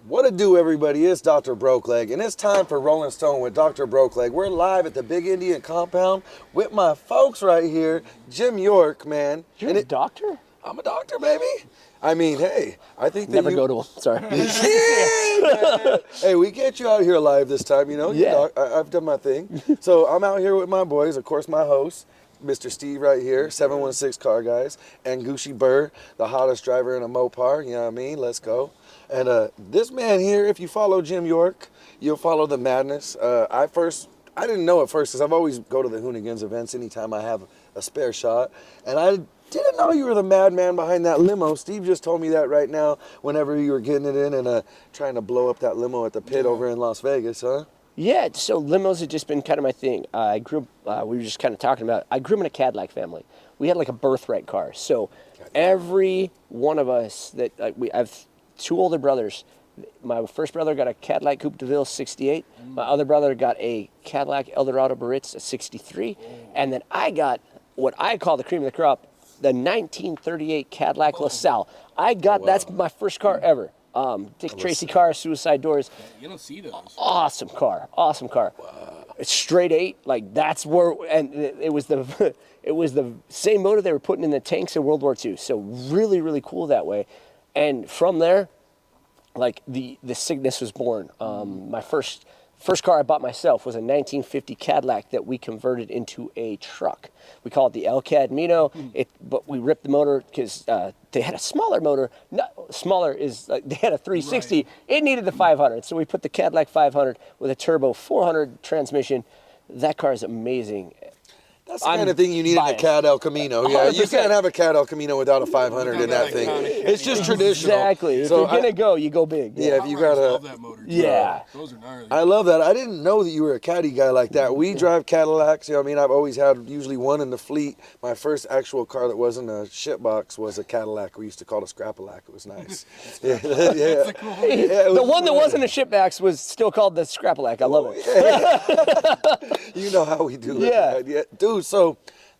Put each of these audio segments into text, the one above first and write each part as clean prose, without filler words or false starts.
What it do, everybody? It's Dr. Brokeleg, and it's time for Rolling Stone with Dr. Brokeleg. We're live at the Big Indian compound with my folks right here, Jim York, man. You're a doctor? I'm a doctor, baby. I mean, hey, I think that Never go to him. Sorry. Yeah, hey, we get you out here live this time, you know? Yeah. I've done my thing. So I'm out here with my boys, of course, my host, Mr. Steve right here, 716 Car Guys, and Gucci Burr, the hottest driver in a Mopar, you know what I mean? Let's go. And this man here, if you follow Jim York, you'll follow the madness. I didn't know at first, because I've always go to the Hoonigans events anytime I have a spare shot. And I didn't know you were the madman behind that limo. Steve just told me that right now whenever you were getting it in and trying to blow up that limo at the pit over in Las Vegas, huh? Yeah, so limos have just been kind of my thing. I grew up, we were just kind of talking about it. I grew up in a Cadillac family. We had like a birthright car. So every one of us that, I have 2 older brothers. My first brother got a Cadillac Coupe de Ville 68. My other brother got a Cadillac Eldorado Baritz, a 63. And then I got what I call the cream of the crop, the 1938 Cadillac LaSalle. That's my first car ever. Dick Tracy car, suicide doors. You don't see those. Awesome car. Wow. It's straight 8. Like that's where, and it was the it was the same motor they were putting in the tanks in World War II. So really, really cool that way. And from there, like the sickness was born. My first car I bought myself was a 1950 Cadillac that we converted into a truck. We call it the El Cadmino. But we ripped the motor because they had a smaller motor. Smaller is they had a 360. Right. It needed the 500, so we put the Cadillac 500 with a turbo 400 transmission. That car is amazing. That's the kind of thing you need in a Cad El Camino. Yeah, 100%. You can't have a Cad El Camino without a 500 in that thing. It's just traditional. Exactly. So if you're gonna go, you go big. Yeah, if you got love that motor. Yeah. Those are gnarly. I love that. I didn't know that you were a caddy guy like that. We drive Cadillacs. You know what I mean? I've always had usually one in the fleet. My first actual car that wasn't a shitbox was a Cadillac. We used to call it a Scrapalac. It was nice. Yeah. The one that wasn't a shitbox was still called the Scrapalac. I love it. You know how we do it. Yeah. Dude, so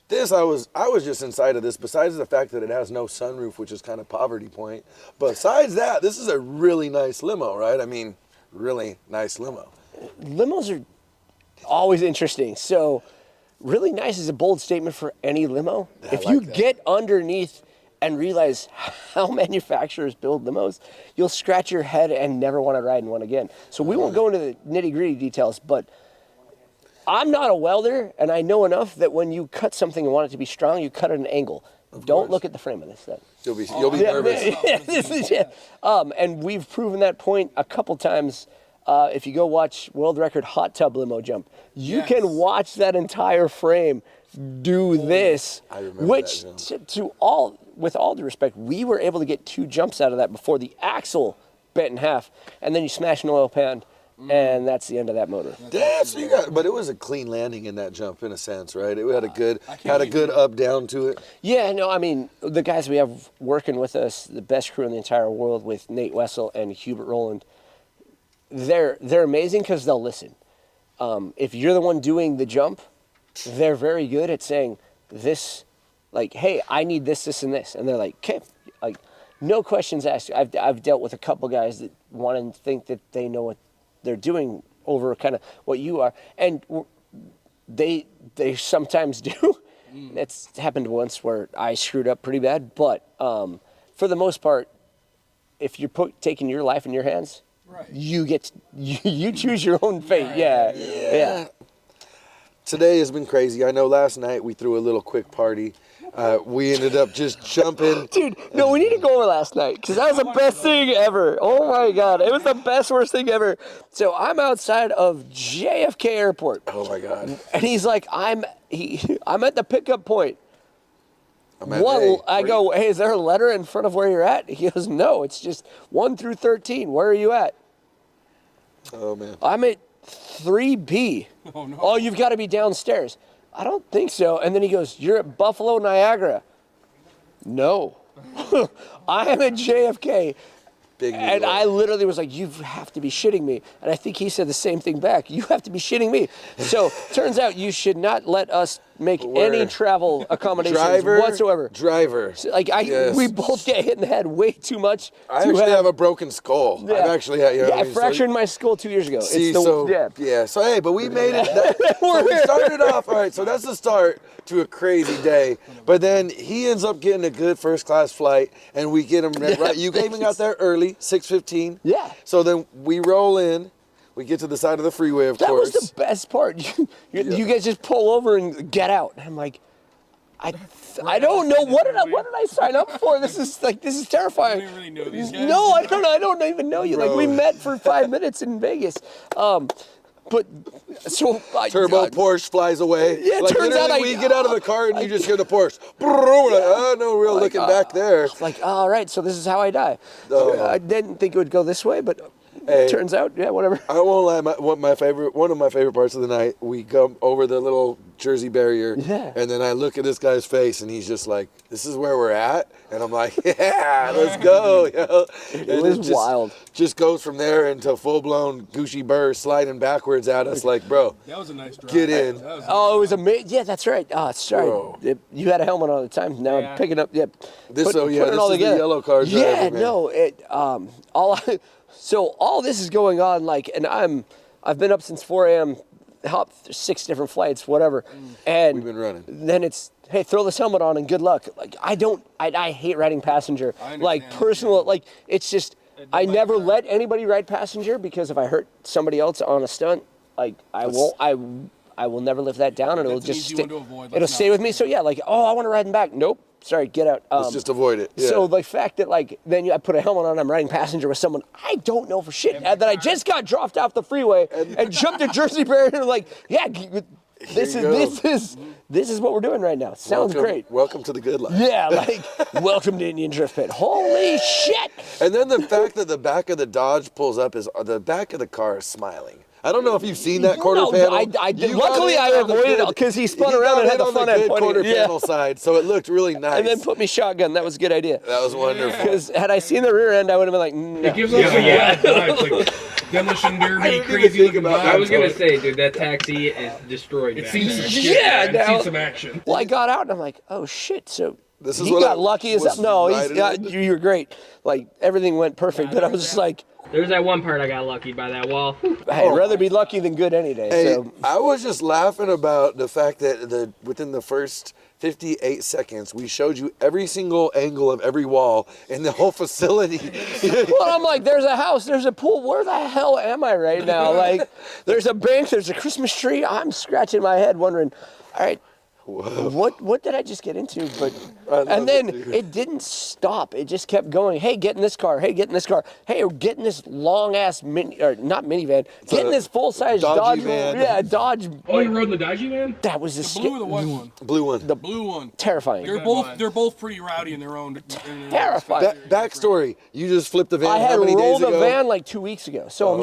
this, I was just inside of this, besides the fact that it has no sunroof, which is kind of poverty point. Besides that, this is a really nice limo, right? I mean, really nice limo. Limos are always interesting. So really nice is a bold statement for any limo. If you get underneath and realize how manufacturers build limos, you'll scratch your head and never want to ride in one again. So we won't go into the nitty-gritty details, but I'm not a welder, and I know enough that when you cut something and want it to be strong, you cut at an angle. Don't look at the frame of this thing. You'll be nervous. And we've proven that point a couple times. If you go watch World Record Hot Tub Limo Jump, you can watch that entire frame do this. I remember which, that, with all due respect, we were able to get 2 jumps out of that before the axle bent in half, and then you smash an oil pan. And that's the end of that motor. Damn, so but it was a clean landing in that jump in a sense, right? It had a good up down to it. Yeah, no, I mean the guys we have working with us, the best crew in the entire world, with Nate Wessel and Hubert Rowland. They're amazing because they'll listen. If you're the one doing the jump, they're very good at saying this, like, hey, I need this, this, and this, and they're like, okay, like no questions asked. I've dealt with a couple guys that want to think that they know what they're doing over kind of what you are, and they sometimes do. It's happened once where I screwed up pretty bad, but for the most part, if you're taking your life in your hands, you choose your own fate. Yeah. Today has been crazy. I know last night we threw a little quick party. We ended up just jumping. Dude, no, we need to go over last night because that was the best thing ever. Oh my God, it was the best, worst thing ever. So I'm outside of JFK Airport. Oh my God. And he's like, I'm at the pickup point. I go, hey, is there a letter in front of where you're at? He goes, no, it's just 1 through 13. Where are you at? Oh man. I'm at 3B. Oh no. Oh, you've got to be downstairs. I don't think so. And then he goes, you're at Buffalo, Niagara. No. I am at JFK. And I literally was like, you have to be shitting me. And I think he said the same thing back. You have to be shitting me. So turns out you should not let us make any travel accommodations whatsoever. Driver. Like we both get hit in the head way too much. I actually have a broken skull. Yeah. I've actually had. You know, I fractured my skull 2 years ago. See, So hey, but we made it. So we started off all right. So that's the start to a crazy day. But then he ends up getting a good first class flight, and we get him right. You even got there early, 6:15. Yeah. So then we roll in. We get to the side of the freeway, of course. That was the best part. You guys just pull over and get out. And I'm like, I don't know. What did I sign up for? This is terrifying. You don't really know these guys. No, I don't know. I don't even know you. Bro. Like we met for 5 minutes in Vegas. But so Turbo Porsche flies away. Yeah, it like turns out we get out of the car and you just hear the Porsche. We're like, no real looking back there. Like, all right, so this is how I die. I didn't think it would go this way, but Hey, turns out, yeah, whatever. I won't lie. One of my favorite parts of the night. We come over the little Jersey barrier, and then I look at this guy's face, and he's just like, "This is where we're at," and I'm like, "Yeah, let's go." Yo. It was wild. Just goes from there into full blown Gucci Burr sliding backwards at us, like, bro. That was a nice drive. Get in. It was amazing. Yeah, that's right. Oh, sorry. Bro. You had a helmet on at the time. Now I'm picking up. Yeah. This putting is it all the together. yellow car driver, Yeah, man. no. So all this is going on, like, and I've been up since 4 a.m. Hopped 6 different flights, whatever, and We've been running. Then it's, hey, throw this helmet on and good luck. Like I hate riding passenger. Like personal, like it's just I never let anybody ride passenger because if I hurt somebody else on a stunt, like I will never live that down, and it'll just it'll stay with me. So yeah, like I want to ride in back. Nope. Sorry, get out. Let's just avoid it. Yeah. So the fact that like then I put a helmet on, I'm riding passenger with someone I don't know for shit that I just got dropped off the freeway and jumped a Jersey barrier and like this is what we're doing right now. Sounds great. Welcome to the good life. Yeah, like welcome to Indian Drift Pit. Holy shit! And then the fact that the back of the Dodge pulls up is the back of the car is smiling. I don't know if you've seen that quarter panel. I did. Luckily, I avoided it because he spun around and had the front end pointing. Quarter panel side, so it looked really nice. And then put me shotgun. That was a good idea. That was wonderful. Because had I seen the rear end, I would have been like, no. It gives us a wild vibe, like demolition derby, crazy looking vibe. I was gonna say, dude, that taxi is destroyed. It seems some shit. Yeah, It seems some action. Well, I got out and I'm like, oh shit. So This is he what got I lucky as was no, riding with. you were great. Like everything went perfect, but I was just like, There's that one part I got lucky by that wall. hey, I'd rather be lucky than good any day. Hey, So I was just laughing about the fact that within the first 58 seconds, we showed you every single angle of every wall in the whole facility. well, I'm like, there's a house, there's a pool. Where the hell am I right now? Like, there's a bank, there's a Christmas tree. I'm scratching my head, wondering, all right, what did I just get into? But and then it didn't stop. It just kept going. Hey, get in this car. Hey, get in this car. Hey, get in this long ass not minivan. Get in this full size Dodge van. Yeah, Dodge. Oh, you rode in the Dodge van? That was The blue or the white one? Blue one. The blue one. Terrifying. They're both pretty rowdy in their own. Terrifying. Backstory: you just flipped the van. I had how many rolled days a ago? van like 2 weeks ago, so I'm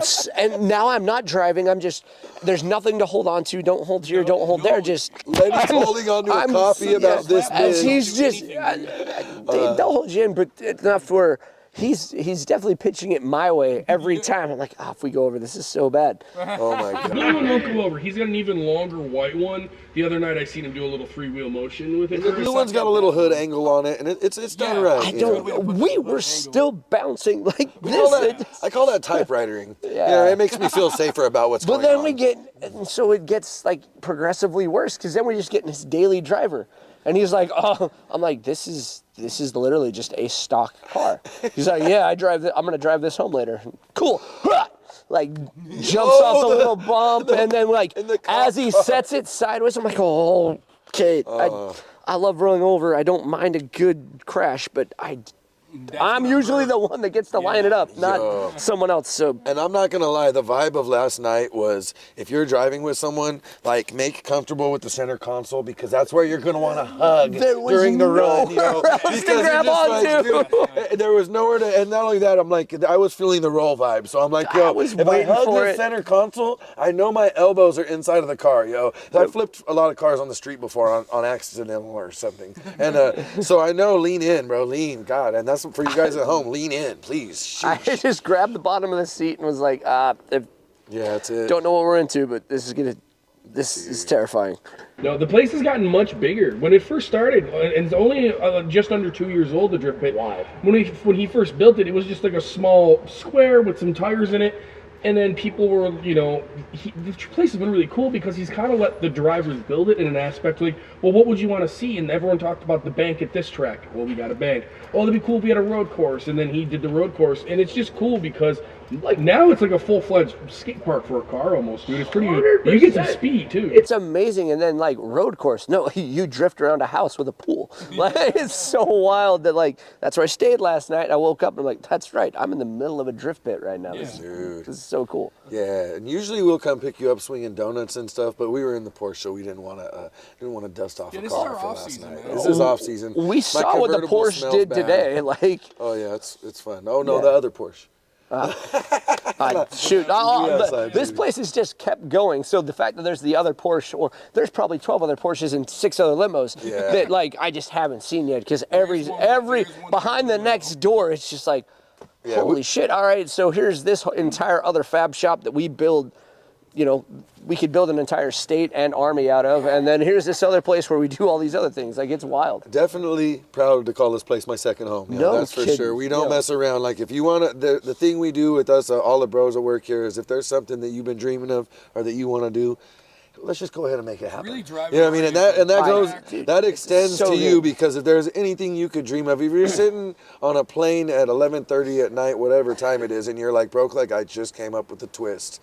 just, and now I'm not driving. I'm just, there's nothing to hold on to. Don't hold here. Don't hold there. Just. Lenny's holding on to a coffee about this As big. he's just, they'll hold you in, but it's not for. He's definitely pitching it my way every time. I'm like, if we go over, this is so bad. Oh my god. Blue one won't go over. He's got an even longer white one. The other night I seen him do a little freewheel motion with it. The blue one's got a little hood angle on it, and it's done right. I you know? don't. We were still bouncing like I call that typewritering. Yeah. It makes me feel safer about what's But going on. then we get, and so it gets like progressively worse because then we're just getting his daily driver, and he's like, "Oh," I'm like, "This is literally just a stock car." He's like, "Yeah, I'm gonna drive this home later." Cool. Like jumps off the little bump, and then like as he sets it sideways, I'm like, "Oh, okay." I love rolling over. I don't mind a good crash, but I'm usually the one that gets to line it up, not someone else. So, and I'm not gonna lie, the vibe of last night was if you're driving with someone, like make comfortable with the center console because that's where you're gonna want to hug during the run. You know, because grab onto. there was nowhere to. And not only that, I'm like, I was feeling the roll vibe, so I'm like, yo, if I hug the center console, I know my elbows are inside of the car, yo. I flipped a lot of cars on the street before on accident or something, and so I know lean in, bro, lean, God, and that's. For you guys at home, lean in, please. Sheesh. I just grabbed the bottom of the seat and was like, yeah, that's it. Don't know what we're into, but this is gonna This is terrifying. No, the place has gotten much bigger. When it first started, and it's only just under 2 years old, the drift pit. Wow. When he first built it, it was just like a small square with some tires in it. And then people were, the place has been really cool because he's kind of let the drivers build it in an aspect like, well, what would you want to see? And everyone talked about the bank at this track. Well, we got a bank. Oh, that'd be cool if we had a road course. And then he did the road course. And it's just cool because, like, now it's like a full-fledged skate park for a car almost, dude. It's pretty, 100%. you get some speed, too. It's amazing. And then, like, road course. No, you drift around a house with a pool. Like, it's so wild that, like, that's where I stayed last night. I woke up and I'm like, that's right. I'm in the middle of a drift pit right now. This is so cool. Yeah, and usually we'll come pick you up swinging donuts and stuff, but we were in the Porsche, so we didn't want to dust off a car for last night. This is off season. We saw what the Porsche did today. Like, oh yeah, it's fun. Oh no, the other Porsche. Shoot, this place has just kept going. So the fact that there's the other Porsche, or there's probably 12 other Porsches and 6 other limos that, like, I just haven't seen yet. Because every behind the next door, it's just like, holy shit! All right, so here's this entire other fab shop that we build. We could build an entire state and army out of, and then here's this other place where we do all these other things. Like, it's wild. Definitely proud to call this place my second home. No that's kidding. for sure. We don't mess around. Like, if you want to, the thing we do with us, all the bros that work here, is if there's something that you've been dreaming of or that you want to do, let's just go ahead and make it happen. Really drive. You know what I mean? And that extends so to you, good. because if there's anything you could dream of, if you're sitting on a plane at 11:30 at night, whatever time it is, and you're like, broke, like, I just came up with the twist.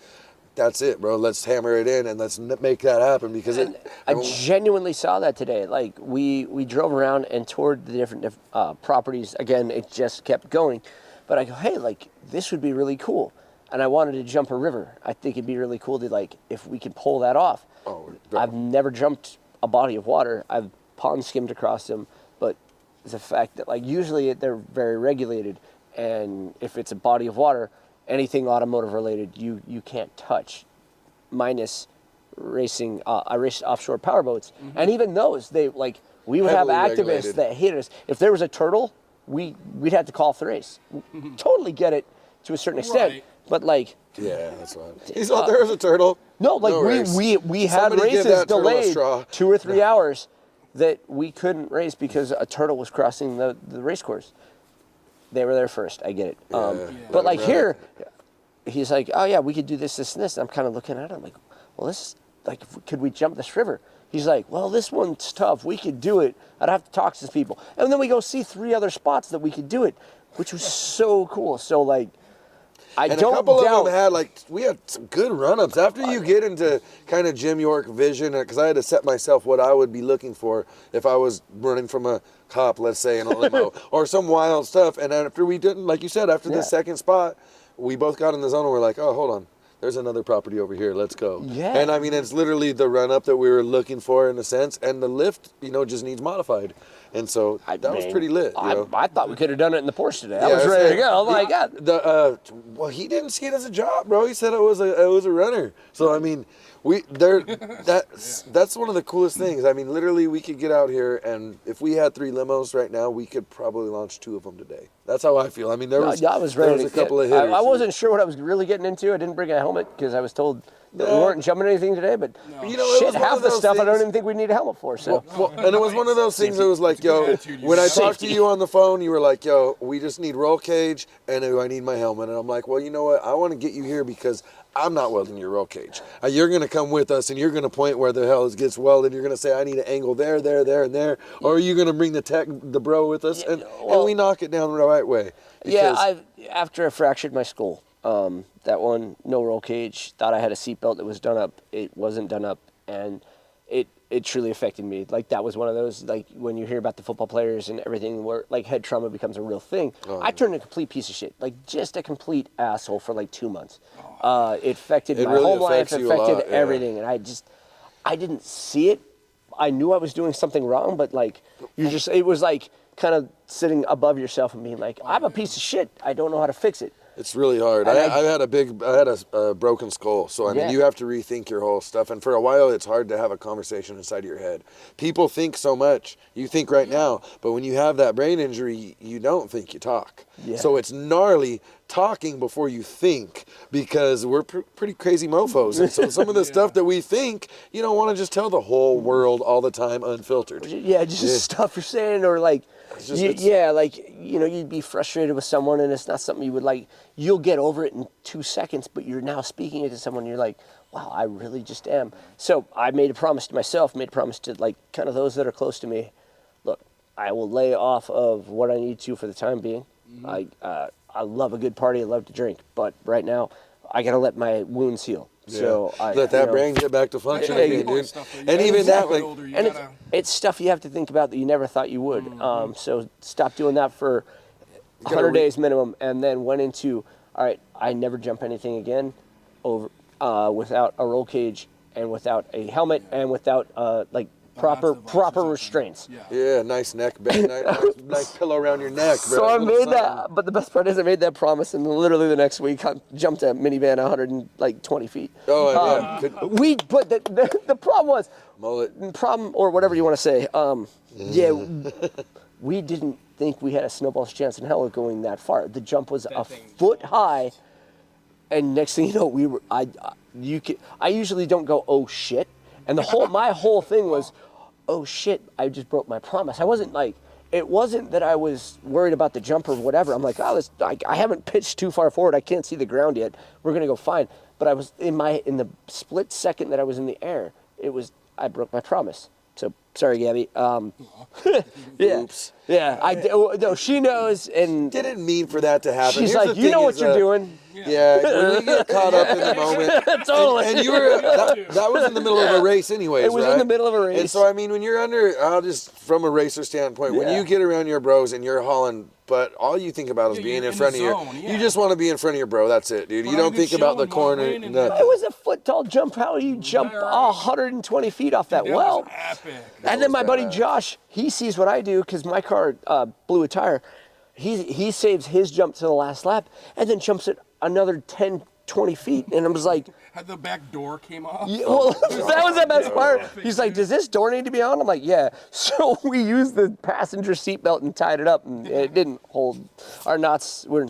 That's it, bro. Let's hammer it in and let's make that happen, because I genuinely saw that today. Like, we drove around and toured the different properties. Again, it just kept going. But I go, hey, like, this would be really cool. And I wanted to jump a river. I think it'd be really cool to, like, if we could pull that off. Oh, I've never jumped a body of water. I've pond skimmed across them. But the fact that, like, usually they're very regulated. And if it's a body of water, anything automotive related, you can't touch, minus racing. I raced offshore powerboats, and even those, we would have Heavily activists regulated. that hit us. If there was a turtle, we'd have to call Thrace. Totally get it to a certain extent, Right. but like, yeah, that's right. He thought there was a turtle. no, like race. we had Somebody give races that turtle a delayed straw. 2 or 3 hours that we couldn't race because a turtle was crossing the race course. They were there first. I get it. But like, here, he's like, oh yeah, we could do this, this, and this. And I'm kind of looking at him like, well, this is like, could we jump this river? He's like, well, this one's tough. We could do it. I'd have to talk to some people. And then we go see 3 other spots that we could do it, which was so cool. So like, And a couple of them had, like, we had some good run-ups. After you get into kind of Jim York vision, because I had to set myself what I would be looking for if I was running from a cop, let's say, in a limo, or some wild stuff. And after we didn't, like you said, after the second spot, we both got in the zone and we're like, oh, hold on. There's another property over here. Let's go. Yeah. And I mean, it's literally the run-up that we were looking for in a sense. And the lift, just needs modified. And so that was pretty lit. I thought we could have done it in the Porsche today. I was ready to go. Oh my God. Well, he didn't see it as a job, bro. He said it was a runner. So I mean, that's one of the coolest things. I mean, literally, we could get out here, and if we had 3 limos right now, we could probably launch 2 of them today. That's how I feel. I mean, there was a couple of hitters. I wasn't sure what I was really getting into. I didn't bring a helmet because I was told that we weren't jumping anything today. But shit, half the stuff I don't even think we need a helmet for. So. And it was one of those things that was like, yo, when I talked to you on the phone, you were like, yo, we just need roll cage, and I need my helmet. And I'm like, well, you know what? I want to get you here because I'm not welding your roll cage. You're going to come with us, and you're going to point where the hell it gets welded. You're going to say, I need an angle there, there, there, and there. Or are you going to bring the bro with us? And we knock it down the right way. After I fractured my skull, that one, no roll cage, thought I had a seatbelt that was done up. It wasn't done up, and it truly affected me. Like, that was one of those, like, when you hear about the football players and everything where, like, head trauma becomes a real thing. I turned a complete piece of shit. Like, just a complete asshole for, like, 2 months. It affected my really home life, affects it you a affected lot, everything. And I didn't see it. I knew I was doing something wrong, but, like, it was, like, kind of sitting above yourself and being like, I'm a piece of shit. I don't know how to fix it. It's really hard. And I had a broken skull, so I mean, Yeah. you have to rethink your whole stuff. And for a while, it's hard to have a conversation inside of your head. People think so much. You think right now, but when you have that brain injury, you don't think, you talk. Yeah. So it's gnarly talking before you think, because we're pretty crazy mofos. And so some of the stuff that we think, you don't want to just tell the whole world all the time unfiltered. Yeah, just stuff you're saying, or like, like, you know, you'd be frustrated with someone and it's not something you would like. You'll get over it in 2 seconds, but you're now speaking it to someone. You're like, wow, I really just am. So I made a promise to myself, made a promise to like kind of those that are close to me. Look, I will lay off of what I need to for the time being. I love a good party. I love to drink, but right now I got to let my wounds heal. So I let that brain get back to functioning again, dude. And even that, like, and it's stuff you have to think about that you never thought you would. So stop doing that for 100 days minimum, and then went into, all right, I never jump anything again over without a roll cage and without a helmet and without like proper restraints. Yeah, nice neck band, nice pillow around your neck, bro. So I made that, but the best part is I made that promise, and literally the next week I jumped a minivan 120 feet. Oh, yeah. But the problem was, Mullet. problem or whatever you want to say, we didn't think we had a snowball's chance in hell of going that far. The jump was a foot high, and next thing you know, I usually don't go, oh shit, and my whole thing was, oh shit, I just broke my promise. I wasn't like, it wasn't that I was worried about the jump or whatever. I'm like, oh, I haven't pitched too far forward. I can't see the ground yet. We're gonna go fine. But I was in the split second that I was in the air, I broke my promise. So sorry, Gabby. Yeah. Oops. Yeah. No, she knows, and Didn't mean for that to happen. she's Here's like, the you know thing what is, you're doing. Yeah, when we get caught up in the moment. Totally. And you were, that was in the middle of a race anyways, It was in right? the middle of a race. And so, I mean, when you're from a racer standpoint, when you get around your bros and you're hauling, but all you think about is being in front of you just want to be in front of your bro, that's it, dude. You don't think about the corner. It was a foot tall jump. How do you jump 120 feet off that well? Epic. And then my buddy Josh, he sees what I do because my car blew a tire. He saves his jump to the last lap and then jumps it another 10, 20 feet. And I was like, Had the back door came off. yeah, well, that was the best part. He's like, does this door need to be on? I'm like, yeah. So we used the passenger seat belt and tied it up, and it didn't hold. Our knots were,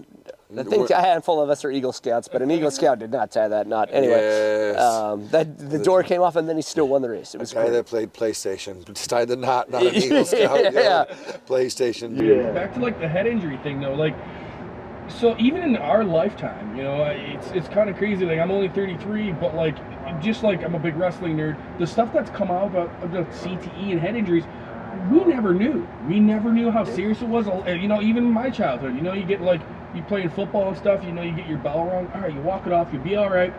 I think a handful of us are Eagle Scouts, but an Eagle Scout did not tie that knot. Anyway, the door came off, and then he still won the race. It was The guy great. that played PlayStation just tied the knot, not an Eagle Scout. PlayStation. Yeah. Back to like the head injury thing though, like, so even in our lifetime, you know, it's kind of crazy. Like, I'm only 33, but like, just like I'm a big wrestling nerd, the stuff that's come out about CTE and head injuries, we never knew. We never knew how serious it was. You know, even in my childhood, you know, you get like, you playing football and stuff, you know, you get your bell wrong, all right, you walk it off, you'll be all right.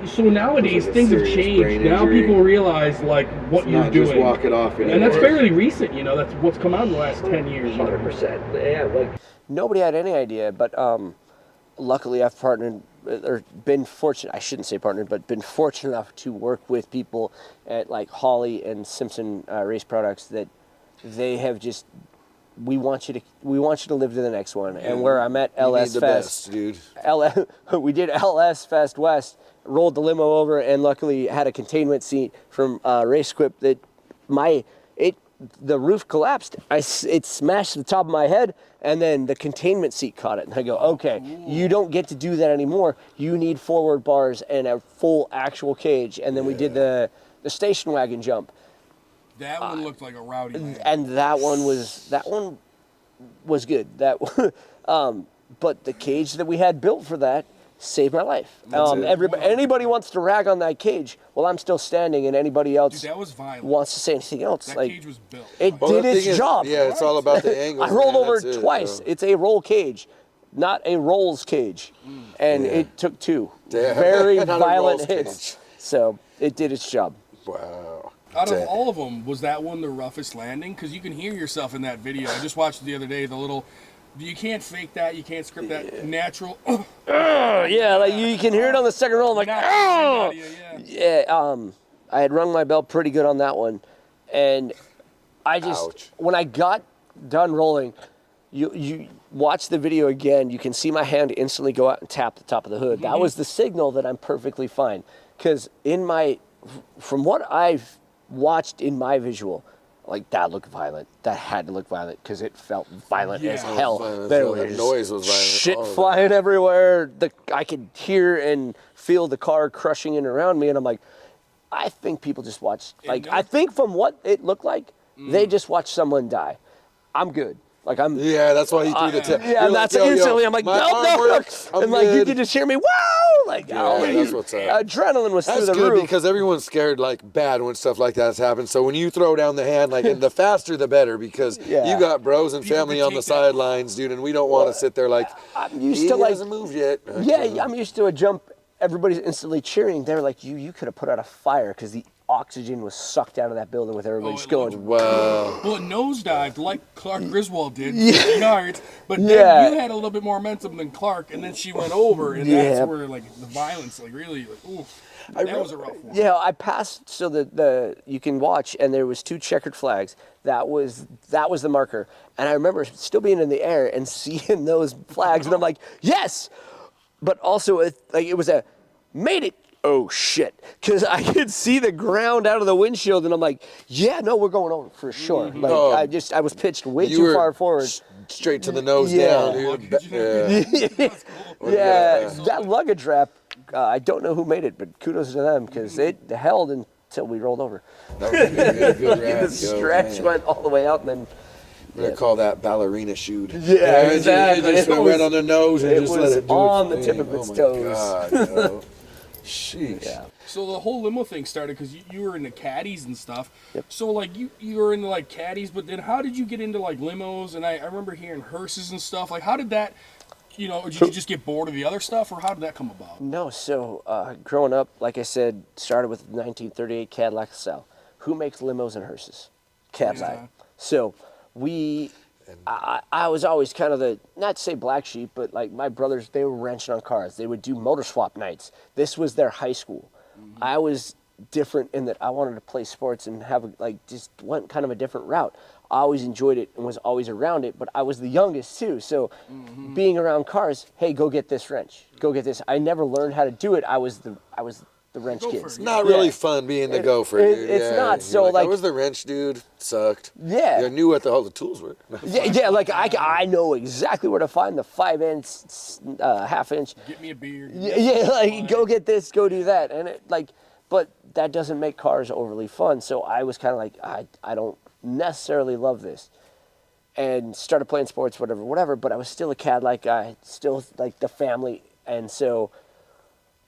So nowadays, things have changed. Now people realize like what you're doing. Just walk it off anymore. And that's fairly recent, you know, that's what's come out in the last 10 years. 100%. Yeah, like nobody had any idea, but luckily I've partnered or been fortunate. I shouldn't say partnered, but been fortunate enough to work with people at like Holly and Simpson Race Products that they have just. We want you to live to the next one, and where I'm at LS the Fest, best, dude. We did LS Fest West, rolled the limo over, and luckily had a containment seat from Race Equip that the roof collapsed. It smashed the top of my head, and then the containment seat caught it. And I go, okay, you don't get to do that anymore. You need forward bars and a full actual cage. And then we did the station wagon jump. That one looked like a rowdy man. And that one was good. But the cage that we had built for that saved my life. Anybody wants to rag on that cage, well, I'm still standing, and anybody else Dude, that was violent. wants to say anything else. That like cage was built. it Well, did the its thing is, job. yeah, it's all about the angles. I rolled man, over that's it, twice. bro. It's a roll cage, not a rolls cage, and it took two Damn. very Not a violent rolls hits. cage. So it did its job. Wow. Out of all of them, was that one the roughest landing? Because you can hear yourself in that video. I just watched it the other day. The little, you can't fake that. You can't script that. Natural. Yeah, like you can hear it on the second roll. I'm like, oh, yeah. I had rung my bell pretty good on that one, and I just Ouch. when I got done rolling, You watch the video again, you can see my hand instantly go out and tap the top of the hood. That was the signal that I'm perfectly fine. Because from what I've watched in my visual, like that looked violent. That had to look violent because it felt violent as hell. There was noise was violent. Shit flying everywhere. I could hear and feel the car crushing in around me, and I'm like, I think people just watched. Like, I think from what it looked like, they just watched someone die. I'm good. Like I'm. Yeah, that's why he threw the tip. Yeah, and that's instantly. I'm like, no. And like you could just hear me, wow! Like, that's what's up. Adrenaline was through the good roof. because everyone's scared like bad when stuff like that's happened. So when you throw down the hand, like, and the faster the better, because you got bros and family on the sidelines, dude, and we don't want to sit there like I'm used he to like hasn't moved yet. I'm used to a jump. Everybody's instantly cheering. They're like, you could have put out a fire because the oxygen was sucked out of that building with everybody just going. Wow. Well, it nosedived like Clark Griswold did, 50 yards, but then you had a little bit more momentum than Clark, and then she went over, and that's where like the violence, like really, like, oof. That was a rough one. Yeah, I passed so the you can watch, and there was 2 checkered flags. That was the marker, and I remember still being in the air and seeing those flags, and I'm like, yes, but also it was a made it. Oh shit, because I could see the ground out of the windshield, and I'm like, yeah, no, we're going over for sure. Like I was pitched way too far forward. Straight to the nose down, dude. That luggage wrap, I don't know who made it, but kudos to them, because it held until we rolled over. That was a good wrap. The stretch went all the way out, and then they call that ballerina shoot. Yeah, exactly. It just went right on the nose and just let it do on its the thing. tip of its Oh my toes. God, yo. Sheesh. Yeah. So the whole limo thing started because you were into caddies and stuff. Yep. So like you were into like caddies, but then how did you get into like limos? And I remember hearing hearses and stuff. Like how did that, did you just get bored of the other stuff, or how did that come about? No, so growing up, like I said, started with 1938 Cadillac LaSalle. Who makes limos and hearses? Cadillac. Yeah. So I was always kind of the, not to say black sheep, but like my brothers, they were wrenching on cars. They would do motor swap nights. This was their high school. I was different in that I wanted to play sports and just went kind of a different route. I always enjoyed it and was always around it, but I was the youngest too. So being around cars, hey, go get this wrench. Go get this. I never learned how to do it. I was the wrench kid. It's not really fun being the gopher, dude. It's not. So I was the wrench dude. Sucked. Yeah. I knew what all the tools were. Like I know exactly where to find the 5-inch, half-inch. Get me a beer. Like go get this, go do that, and but that doesn't make cars overly fun. So I was kind of like, I don't necessarily love this, and started playing sports, whatever. But I was still a Cadillac guy, still like the family, and so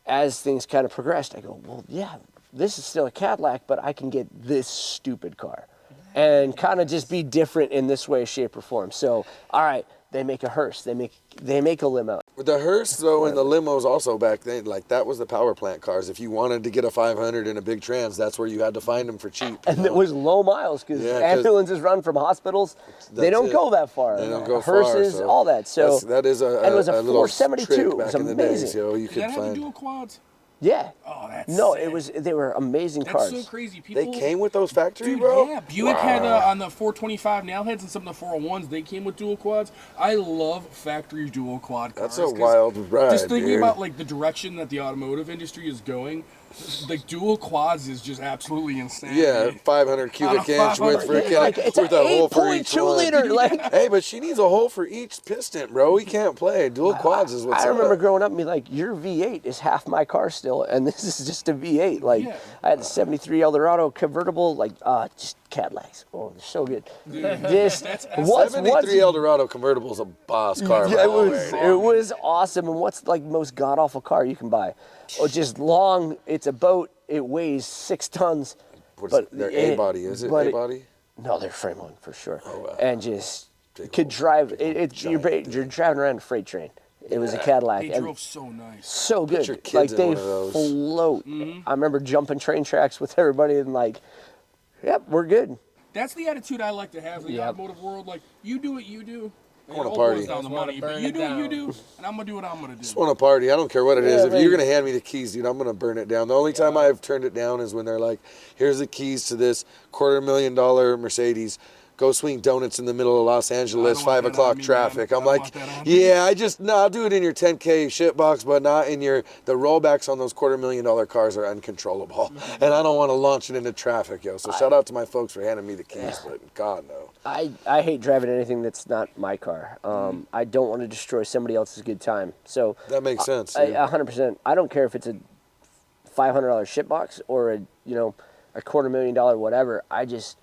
as things kind of progressed, I go, well, yeah, this is still a Cadillac, but I can get this stupid car and kind of just be different in this way, shape, or form. So, all right, they make a hearse, they make a limo. With the hearse, though, and the limos also back then, like that was the power plant cars. If you wanted to get a 500 in a big trans, that's where you had to find them for cheap. And it was low miles because ambulances run from hospitals. They don't go that far. They don't go Hearses, far. So all that. So that is and it was a little 472. trick It was back in the amazing. days, you Did could that have find. the dual quads? Yeah. Oh, that's no. sick. They were amazing cars. That's so crazy. People, They came with those factory, dude, bro? Yeah, Buick had on the 425 nailheads and some of the 401s. They came with dual quads. I love factory dual quad cars. That's a wild ride, Just thinking dude. about like the direction that the automotive industry is going, like dual quads is just absolutely insane. Yeah, 500 cubic inch width for a Cadillac It's with an a hole for each 8.2 one. liter. Like Hey, but she needs a hole for each piston, bro. We can't play. Dual quads is what's I remember up. growing up and be like, your V8 is half my car still, and this is just a V8. Like I had the '73 Eldorado convertible, like just Cadillacs. Oh, they're so good. This what's 73 Eldorado convertible is a boss car. Yeah, by the way. it was awesome. And what's like the most god awful car you can buy? Oh, just long. It's a boat. It weighs 6 tons. What's their A-body? Is it A-body? No, they're frame one for sure. Oh, wow. And just Big could old- drive. big old You're driving around a freight train. It was a Cadillac. They and drove so nice. so good. your kids Like in they one of those. float. I remember jumping train tracks with everybody and like, yep, we're good. That's the attitude I like to have in the Yep. automotive world. Like, you do what you do. I wanna It all party. boils down to Just wanna money, but burn you it do what you down. do, and I'm gonna do what I'm gonna do. Just want to party. I don't care what it is. Yeah, If right. you're going to hand me the keys, dude, I'm going to burn it down. The only time I've turned it down is when they're like, here's the keys to this $250,000 Mercedes. go swing donuts in the middle of Los Angeles, 5 want that o'clock on me, traffic. man. I'm I don't like, want that on me. yeah, I'll do it in your 10K shitbox, but not in the rollbacks on those $250,000 cars are uncontrollable. And I don't want to launch it into traffic, yo. So shout out to my folks for handing me the keys, but God, no. I hate driving anything that's not my car. I don't want to destroy somebody else's good time. So That makes sense. 100%. I don't care if it's a $500 shitbox or a $250,000 whatever. I just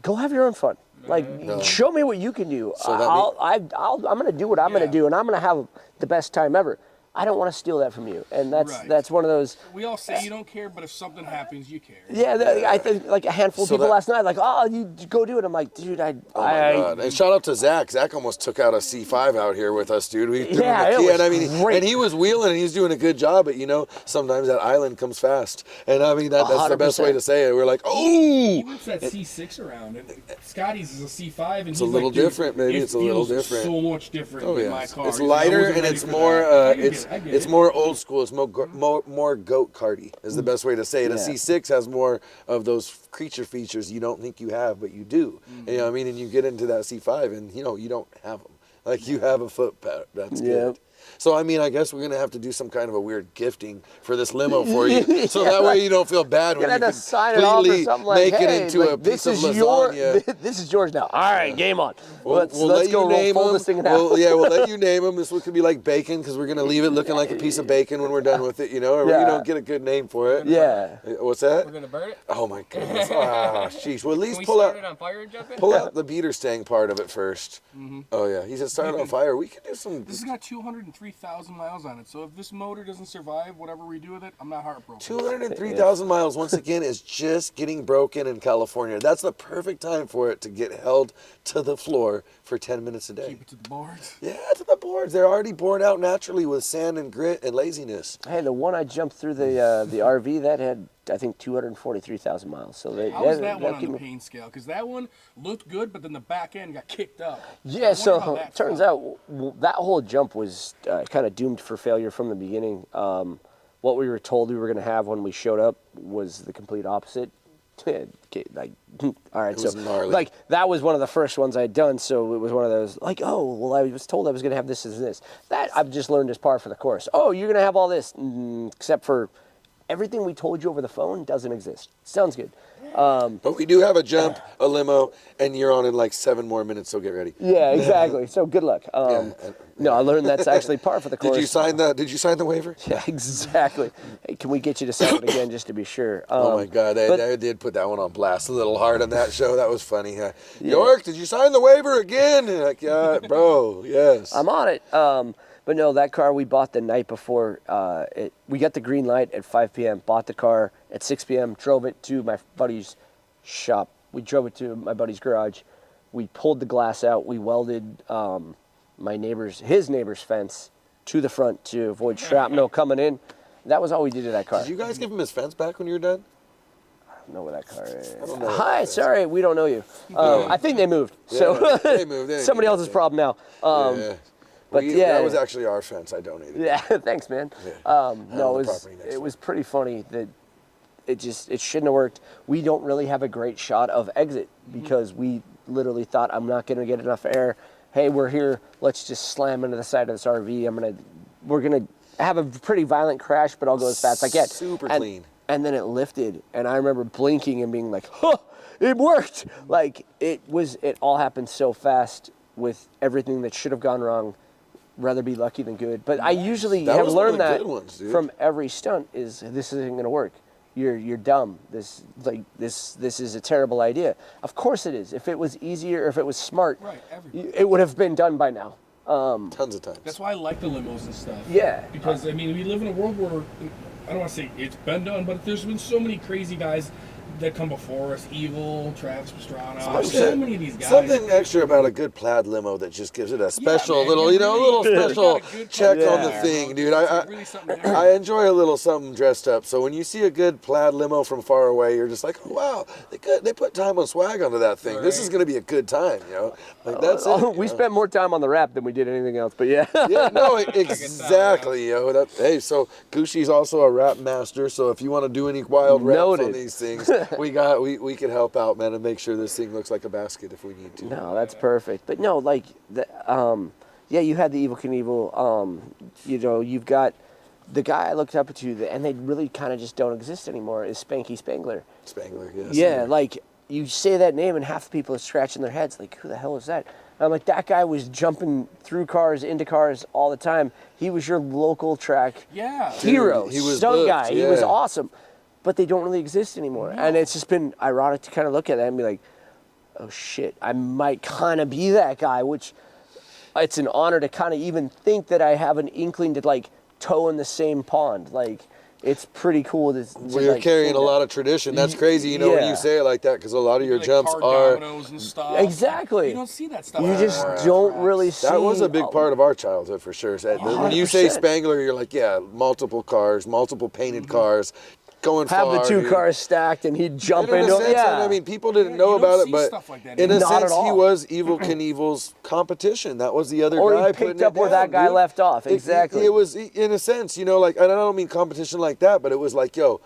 go have your own fun. Like, show me what you can do. So I'm going to do what I'm going to do, and I'm going to have the best time ever. I don't want to steal that from you, and that's one of those. We all say you don't care, but if something happens, you care. Yeah, I think like a handful of people last night, like, oh, you go do it. I'm like, dude, Oh my God! And shout out to Zach. Zach almost took out a C5 out here with us, dude. We threw him the key, and I mean, great. and he was wheeling, and he's doing a good job. But sometimes that island comes fast, and I mean that's the best way to say it. We're like, oh. He whips that C6 around, and Scotty's is a C5, and it's a little different, maybe it's a little different. So much different than my car. It's lighter and it's more. It's more old school. It's more goat karty is the best way to say it. A C6 has more of those creature features you don't think you have, but you do. And, you know what I mean? And you get into that C5 and you don't have them. Like you have a foot pad. That's good. So, I mean, I guess we're going to have to do some kind of a weird gifting for this limo for you. So that way you don't feel bad when you can completely make it into a piece of lasagna. This is yours now. All right, game on. Let's let go you name fold them. this thing in half. We'll let you name them. This one could be like bacon because we're going to leave it looking like a piece of bacon when we're done with it, or get a good name for it. Yeah. What's that? We're going to burn it? Oh, my goodness. Ah, sheesh. Well, at least Can we pull start out. it on fire and jump in? Pull out the beater stang part of it first. Oh, yeah. He said start it on fire. We can do some. This has got 203,000 miles on it, so if this motor doesn't survive whatever we do with it, I'm not heartbroken. 203,000 miles, once again, is just getting broken in California. That's the perfect time for it to get held to the floor for 10 minutes a day. Keep it to the boards. Yeah, to the boards. They're already born out naturally with sand and grit and laziness. Hey, the one I jumped through the RV, that had, I think, 243,000 miles. So How was that one on the pain scale? Because that one looked good, but then the back end got kicked up. Yeah, so it turns out that whole jump was kind of doomed for failure from the beginning. What we were told we were going to have when we showed up was the complete opposite. Like, all right, so gnarly. like that was one of the first ones I'd done, so it was one of those like, oh, well, I was told I was going to have this and this. That I've just learned as par for the course. Oh, you're going to have all this, except for everything we told you over the phone doesn't exist. Sounds good. But we do have a jump, a limo, and you're on in like 7 more minutes, so get ready. Yeah, exactly. So good luck. No, I learned that's actually par for the course. Did you sign the waiver? Yeah, exactly. Hey, can we get you to sign it again just to be sure? Oh my God, they did put that one on blast a little hard on that show. That was funny. York, did you sign the waiver again? And like, yeah, bro, yes. I'm on it. But no, that car we bought the night before. We got the green light at 5 p.m., bought the car at 6 p.m., drove it to my buddy's shop. We drove it to my buddy's garage. We pulled the glass out. We welded his neighbor's fence to the front to avoid shrapnel coming in. That was all we did to that car. Did you guys give him his fence back when you were done? I don't know where that car is. I don't know. Hi, sorry, we don't know you. I think they moved. So they moved. somebody else's problem now. But that was actually our fence. I donated. Yeah, thanks, man. Yeah. No, it was pretty funny that it shouldn't have worked. We don't really have a great shot of exit because we literally thought, I'm not going to get enough air. Hey, we're here. Let's just slam into the side of this RV. We're gonna have a pretty violent crash, but I'll go as fast as I can. Super clean. And then it lifted, and I remember blinking and being like, "Huh, it worked!" Like it all happened so fast with everything that should have gone wrong. Rather be lucky than good. But I usually have learned that from every stunt this isn't gonna work. You're dumb. This is a terrible idea. Of course it is. If it was easier, if it was smart, it would have been done by now. Tons of times. That's why I like the limos and stuff. Yeah. Because we live in a world where I don't want to say it's been done, but there's been so many crazy guys that come before us. Evil, Travis Pastrana, so many of these guys. Something extra about a good plaid limo that just gives it a special little special check on the thing, dude. I enjoy a little something dressed up. So when you see a good plaid limo from far away, you're just like, oh, wow, they put time on swag onto that thing. Right. This is going to be a good time, Like that's it. We spent more time on the wrap than we did anything else, but yeah. Yeah, no, exactly, Hey, so Gushi's also a rap master. So if you want to do any wild raps on these things, we can help out, man, and make sure this thing looks like a basket if we need to. No, that's perfect. But no, like yeah, you had the Evel Knievel. You know, you've got the guy I looked up to, and they really kind of just don't exist anymore. Is Spanky Spangler? Spangler, yes. Yeah, like you say that name, and half the people are scratching their heads, like, who the hell is that? And I'm like, that guy was jumping through cars, into cars all the time. He was your local track hero, he was stunt booked, guy. He was yeah. awesome, but they don't really exist anymore. And it's just been ironic to kind of look at that and be like, oh shit, I might kind of be that guy, which it's an honor to kind of even think that I have an inkling to like toe in the same pond. Like, it's pretty cool to We're like, carrying a think lot of tradition. That's crazy, you know, when Yeah. you say it like that, because a lot of your Like jumps card are. dominoes and stuff. Exactly. You don't see that stuff. You just anymore. don't really see. That was a big part of our childhood for sure. When you say 100%. Spangler, you're like, yeah, multiple cars, multiple painted cars, going Have far. the two dude. cars stacked, and he'd jump And in a into sense, yeah. I mean, people didn't Yeah, know you don't about it, see but stuff like that in a anymore. Not at sense, he all. was Evel Knievel's competition. That was the other Or guy he putting picked up it where down, that guy dude. left off. Exactly. It was, in a sense, you know, like, and I don't mean competition like that, but it was like, yo,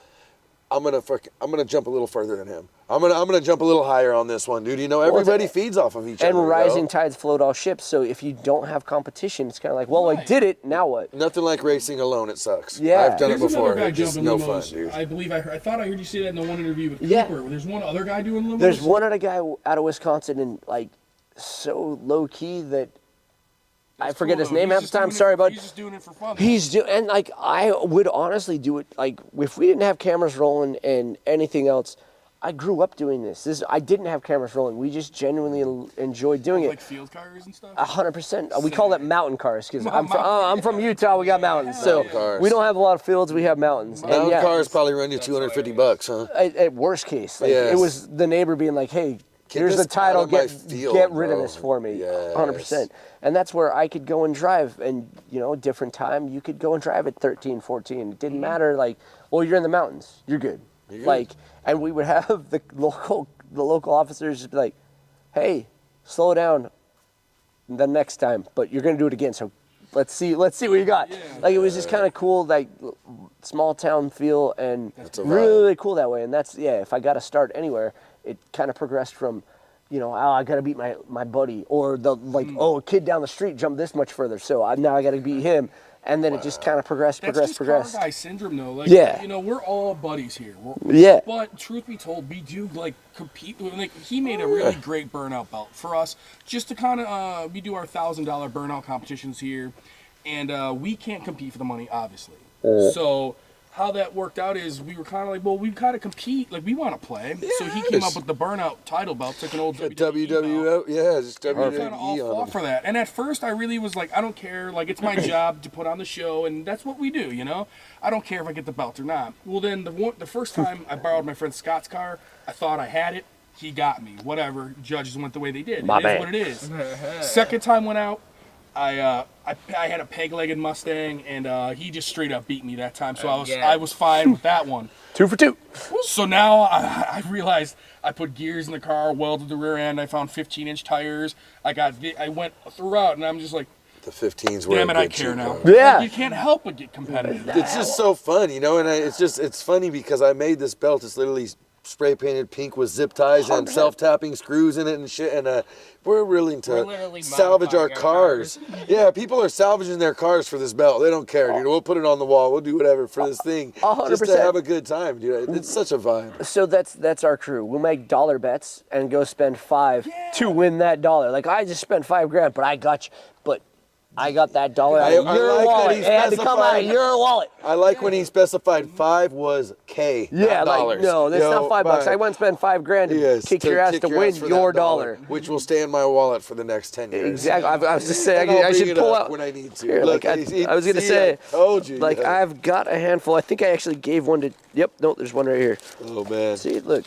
I'm gonna jump a little further than him. I'm gonna jump a little higher on this one, dude. You know, everybody feeds off of each other. and rising yo. tides float all ships. So if you don't have competition, it's kind of like, well, I did it. Now what? Nothing like racing alone. It sucks. Yeah. I've done There's it before. another guy It's just jumping no fun, limos. dude. I believe I thought I heard you say that in the one interview with Yeah. Cooper. There's one other guy doing limos. There's one other guy out of Wisconsin, and like so low key that I That's forget cool, his though. name He's half the just time. doing it- Sorry, bud. He's just doing it for fun. He's doing, and like I would honestly do it. Like if we didn't have cameras rolling and anything else, I grew up doing this. I didn't have cameras rolling. We just genuinely enjoyed doing like it. field cars and stuff. 100%. We call it mountain cars because I'm from Utah. We got mountains, so Mountain cars. we don't have a lot of fields. We have mountains. And Mountain yeah, cars probably run you $250, huh? At worst case, like Yes. it was the neighbor being like, "Hey, Get here's this the title. out of my Get field, rid of bro." this for me." Yes. 100%. And that's where I could go and drive. And you know, different time you could go and drive at 13, 14. It didn't matter. Like, well, you're in the mountains. You're good. Like, and we would have the local officers just be like, "Hey, slow down the next time, but you're gonna do it again. So let's see what you got." Like it was just kind of cool, like small town feel, and That's a really, vibe. really cool that way. And that's if I got to start anywhere, it kind of progressed from, you know, oh, I got to beat my buddy, or the like, oh, a kid down the street jumped this much further, so now I got to beat him. And then it just kind of progressed. That's just car guy syndrome, though. Like, Yeah. you know, we're all buddies here. Yeah. But truth be told, we do like compete. Like, he made a really great burnout belt for us, just to kind of we do our $1,000 burnout competitions here, and we can't compete for the money, obviously. So how that worked out is we were kind of like, well, we kind of compete, like we want to play. So he came up with the burnout title belt, took an old WWE belt. WWF, yeah, just We WWE kind of all fought on for that. And at first, I really was like, I don't care. Like, it's my job to put on the show, and that's what we do, you know? I don't care if I get the belt or not. Well, then the first time I borrowed my friend Scott's car, I thought I had it. He got me. Whatever. Judges went the way they did. My It is man. what it is. Second time went out, I had a peg-legged Mustang, and he just straight up beat me that time. So I was fine with that one. 2 for 2. So now I realized I put gears in the car, welded the rear end. I found 15-inch tires. I went throughout, and I'm just like, The 15s were damn a it, I good care shoot, now. bro. Yeah. Like, you can't help but get competitive. It's just so fun, you know, and it's funny because I made this belt. It's literally spray painted pink with zip ties and 100%. self-tapping screws in it and shit, and we're willing to We're literally salvage our modifying our cars. Yeah, people are salvaging their cars for this belt. They don't care, dude. We'll put it on the wall. We'll do whatever for this thing, just to 100%. have a good time, dude. It's such a vibe. So that's our crew. We'll make dollar bets and go spend $5 to win that dollar. Like I just spent $5,000, but I got you. But I got that dollar out of I your like that wallet. he It had to come out of specified- your wallet. I like when he specified 5 was K, Yeah, not like dollars. no, that's Yo, not $5. bye. I went and spent $5,000 to Yes, kick your ass to win for your that dollar. which will stay in my wallet for the next 10 years. Exactly. I was just saying And I'll I bring should it pull up out when I need to. Here, Look, like see, I was gonna see, say, I told you. like yeah. I've got a handful. I think I actually gave one to. Yep. No, there's one right here. Oh man. See, look.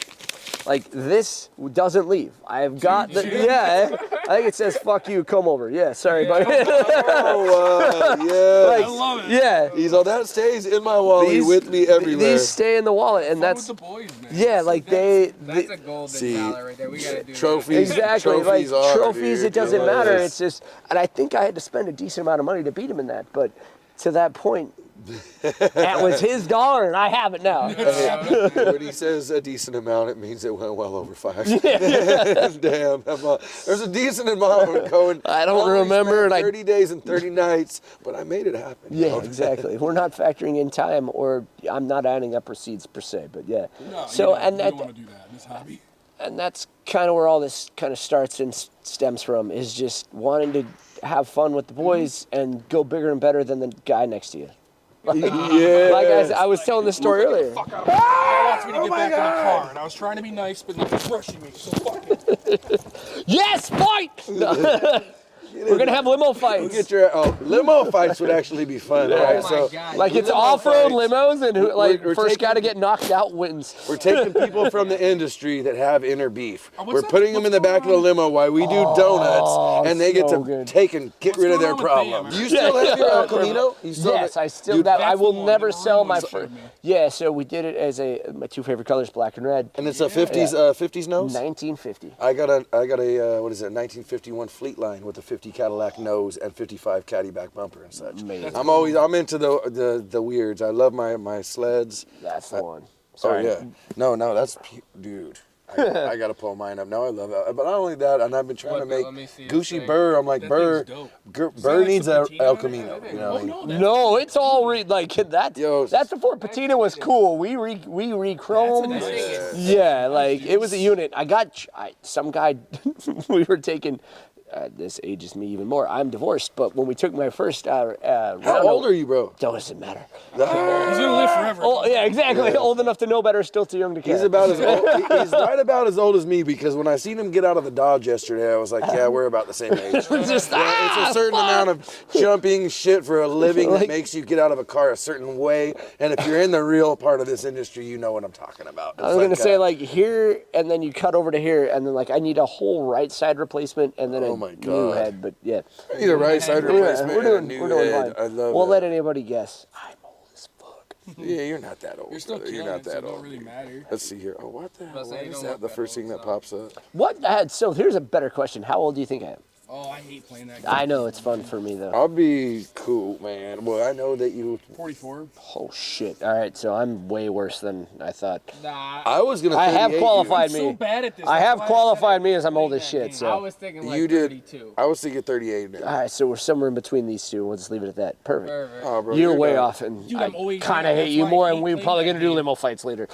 Like this doesn't leave. I've got the yeah. I think it says "fuck you, come over." Yeah, sorry, buddy. Oh, yes. I love it. yeah. He's all that stays in my wallet with me everywhere. These stay in the wallet, and Fun that's with the boys, man. yeah. Like That's a golden See, dollar right there. We gotta do trophies. exactly Trophies like are, trophies. dude. It doesn't Yes. matter. It's just, and I think I had to spend a decent amount of money to beat him in that. But to that point, That was his dollar, and I have it now. When he says a decent amount, it means it went well over 5. Damn, there's a decent amount going. I don't only remember, spent and 30 days and 30 nights, but I made it happen. Yeah, exactly. We're not factoring in time, or I'm not adding up receipts per se, but yeah. No, So you don't want to do that in this hobby. And that's kind of where all this kind of starts and stems from, is just wanting to have fun with the boys and go bigger and better than the guy next to you. Like I was telling this story earlier. Fuck out. I wants me to get back in the car, and I was trying to be nice, but he's rushing me. So fuck it. Yes, fight! No. We're gonna have limo fights. Get your limo fights would actually be fun. All right, Oh my so God. Like it's limo off-road fights. limos, and who, like We're first guy to taking- get knocked out wins. we're taking people from the industry that have inner beef. what's We're that? putting them in the What's back of the going limo while we do donuts, and they get so to good. take and get What's rid of their going on with problems. them? You still have your El Camino? You still Yes, have- I still Dude, that. I that's will the one never that sell my Runups showed first. me. Yeah, so we did it as my two favorite colors, black and red. And it's a 50s nose. 1950. I got a what is it? 1951 Fleetline with a 50 Cadillac nose and 55 Caddy back bumper and such. Amazing. I'm into the weirds. I love my sleds. That's the one. Oh Sorry. yeah. No, that's dude. I gotta pull mine up. No, I love it. But not only that, and I've been trying Look, to make let me see this Gushy thing. Burr. I'm like That Burr. thing's Burr like needs the a patina El on it? Camino. You know what I mean? Oh, No, it's all like that. Yo, That's before patina was cool. We re-chromed. That's a nice- Yeah, like it was a unit. Some guy. We were taking. This ages me even more. I'm divorced, but when we took my first How old are you, bro? Doesn't matter. He's gonna live forever. Oh yeah, exactly. Old enough to know better, still too young to care. He's about as old. He's right about as old as me because when I seen him get out of the Dodge yesterday, I was like, yeah, we're about the same age. Just, It's a certain amount of jumping shit for a living that Like- makes you get out of a car a certain way. And if you're in the real part of this industry, you know what I'm talking about. I was gonna say like here, and then you cut over to here, and then like I need a whole right side replacement, and then Oh my new God. head. But yeah, I need a right side replacement we're and a doing new we're doing head. fine. I love Won't that. let anybody guess. I'm old as fuck. Yeah, you're not that old. You're still brother. killing You're not it, so that it don't old. really dude. matter. Let's see here. Oh, what the hell? say What you is don't that? look The that first old, thing that so. pops up. What? So here's a better question. How old do you think I am? Oh, I hate playing that game. I know it's fun for me though. I'll be cool, man. Well, I know that you. 44. Oh shit! All right, so I'm way worse than I thought. Nah, I was gonna. I have 38 qualified I'm me. so bad at this. I That's have why I qualified said me as I'm old playing as that shit. game. So I was thinking like You did. 32. I was thinking 38 now. all right, so we're somewhere in between these two. We'll just leave it at that. Perfect. Perfect. Oh, bro, You're way not- off, and Dude, I I'm always- kind of hate that's you why I more, hate and we're playing probably that gonna do game. limo fights later.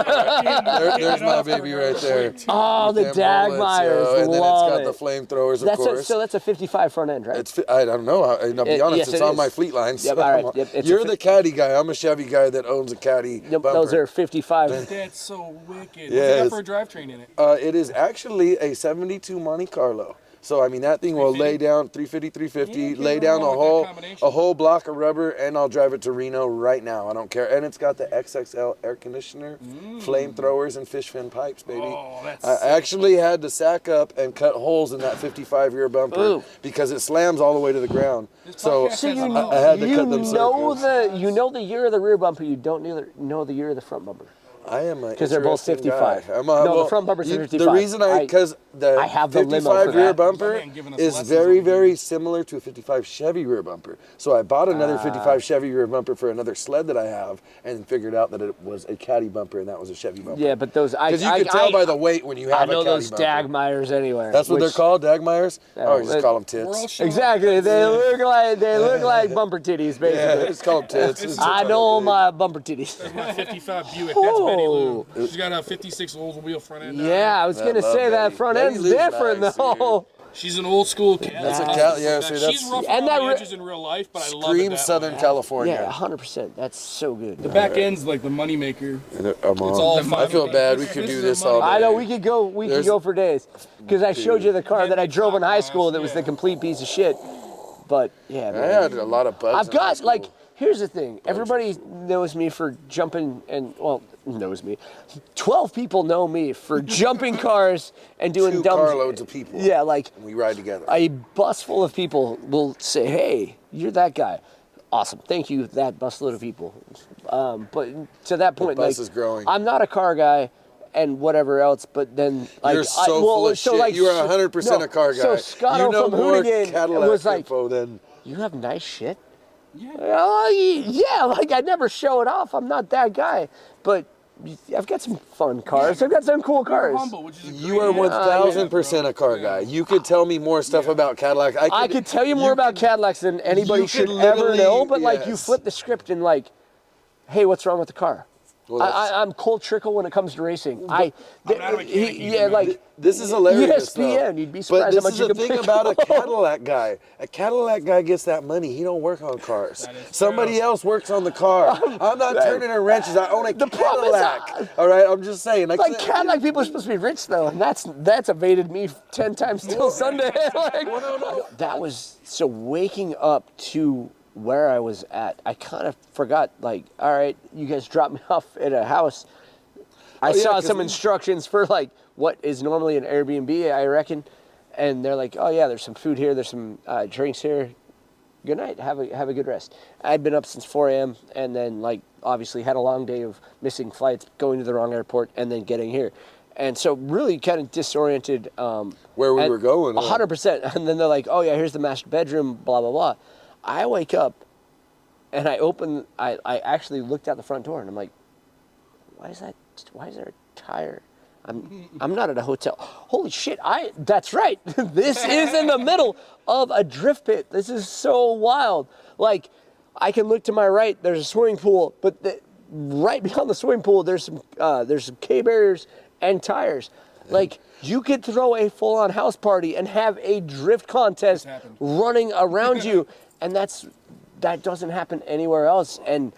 There's my baby right there. Oh, the Them bullets, Dagmires, yo, and then love it's got it. the flamethrowers, of That's course. so that's a 55 front end, right? I don't know. I'll be honest. yes, it's it on is. my fleet line. So Yep, all right, yep, it's a you're fi- the caddy guy. I'm a Chevy guy that owns a caddy Yep, bumper. those are 55. That's so wicked. Yes. What's it got for a drivetrain in it? It is actually a 72 Monte Carlo. So I mean that thing will lay down 350, 350, Yeah, you can't lay go down wrong with that combination. a whole block of rubber, and I'll drive it to Reno right now. I don't care. And it's got the XXL air conditioner, flamethrowers, and fish fin pipes, baby. Oh, that's I actually had to sack up and cut holes in that 55 rear bumper Ooh. because it slams all the way to the ground. So podcast So you, I had to you cut them know circles. the year of the rear bumper. You don't know the year of the front bumper. I am a 'Cause they're both interesting 55. guy. No, the front bumpers are The 55. reason because the I have the limo 55 for rear that. bumper My man giving us is lessons very, over here. very similar to a 55 Chevy rear bumper. So I bought another 55 Chevy rear bumper for another sled that I have, and figured out that it was a caddy bumper, and that was a Chevy bumper. Yeah, but those Because you can tell by the weight when you have I a know caddy those bumper. Dagmires anywhere. That's what they're which- called, Dagmires. Oh, Yeah, just call them We're all tits. showing Exactly. They look like bumper titties, basically. Yeah, just call them tits. I know my bumper titties. my 55 Buick. That's Betty Lou. She's got a 56 Oldsmobile front end. Yeah, I was gonna love say that Betty. front Betty end's Lou's different nice, though. She's an old school cat. That's a cat. Yeah, see, She's that's rough And around that the re- edges in real life, but I love it Scream that Southern way. California. Yeah, 100%. That's so good. The back end's like the moneymaker. I'm on. all I fun. feel bad. We could This do is this a all day. money- I know we could go. We could There's- go for days, because I showed you the car that I drove in high school that was the Yeah. complete piece of shit. But yeah, I man. had a lot of bugs. I've in high got school. like. Here's the thing. Everybody knows me for jumping and knows me. 12 people know me for jumping cars and doing two dumb. carloads of people. Yeah, like And we ride together. a bus full of people will say, "Hey, you're that guy." Awesome, thank you, that busload of people. But to that point, bus like, is growing. I'm not a car guy and whatever else. But then, like, You're so full of shit. like, you are 100% no, a car guy. So Scotto you know from more Hoonigan Cadillac was like, info than. "You have nice shit." Yeah, like I never show it off. I'm not that guy, but I've got some fun cars. I've got some cool cars. You're humble, which is a You are great 1000% a car guy. You could tell me more stuff about Cadillac. I could tell you more about Cadillacs than anybody you should could ever literally- know, but like you yes. flip the script and like, hey, what's wrong with the car? Well, that's- I'm cold trickle when it comes to racing. I'm not a mechanic either, man. like This is hilarious, ESPN, though. you'd be But surprised this how much is you the can thing pick about a up. Cadillac guy. A Cadillac guy gets that money. He don't work on cars. That is Somebody true. else works on the car. I'm not turning in wrenches. I own a The problem is, Cadillac. All right, I'm just saying. Like Cadillac people are supposed to be rich though, and that's evaded me 10 times till Sunday. Like, that was so waking up to where I was at. I kind of forgot. Like, all right, you guys dropped me off at a house. I yeah, saw 'cause some we- instructions for like what is normally an Airbnb, I reckon, and they're like, oh yeah, there's some food here, there's some drinks here. Good night. Have a good rest. I'd been up since 4 a.m. and then like obviously had a long day of missing flights, going to the wrong airport, and then getting here, and so really kind of disoriented. Where we were going. 100%. And then they're like, oh yeah, here's the master bedroom. Blah blah blah. I wake up, and I actually looked out the front door, and I'm like, why is there a tire? I'm not at a hotel. Holy shit, that's right. This is in the middle of a drift pit. This is so wild. Like, I can look to my right, there's a swimming pool, but right beyond the swimming pool, there's some K-barriers and tires. Like, you could throw a full-on house party and have a drift contest running around you, and that doesn't happen anywhere else. And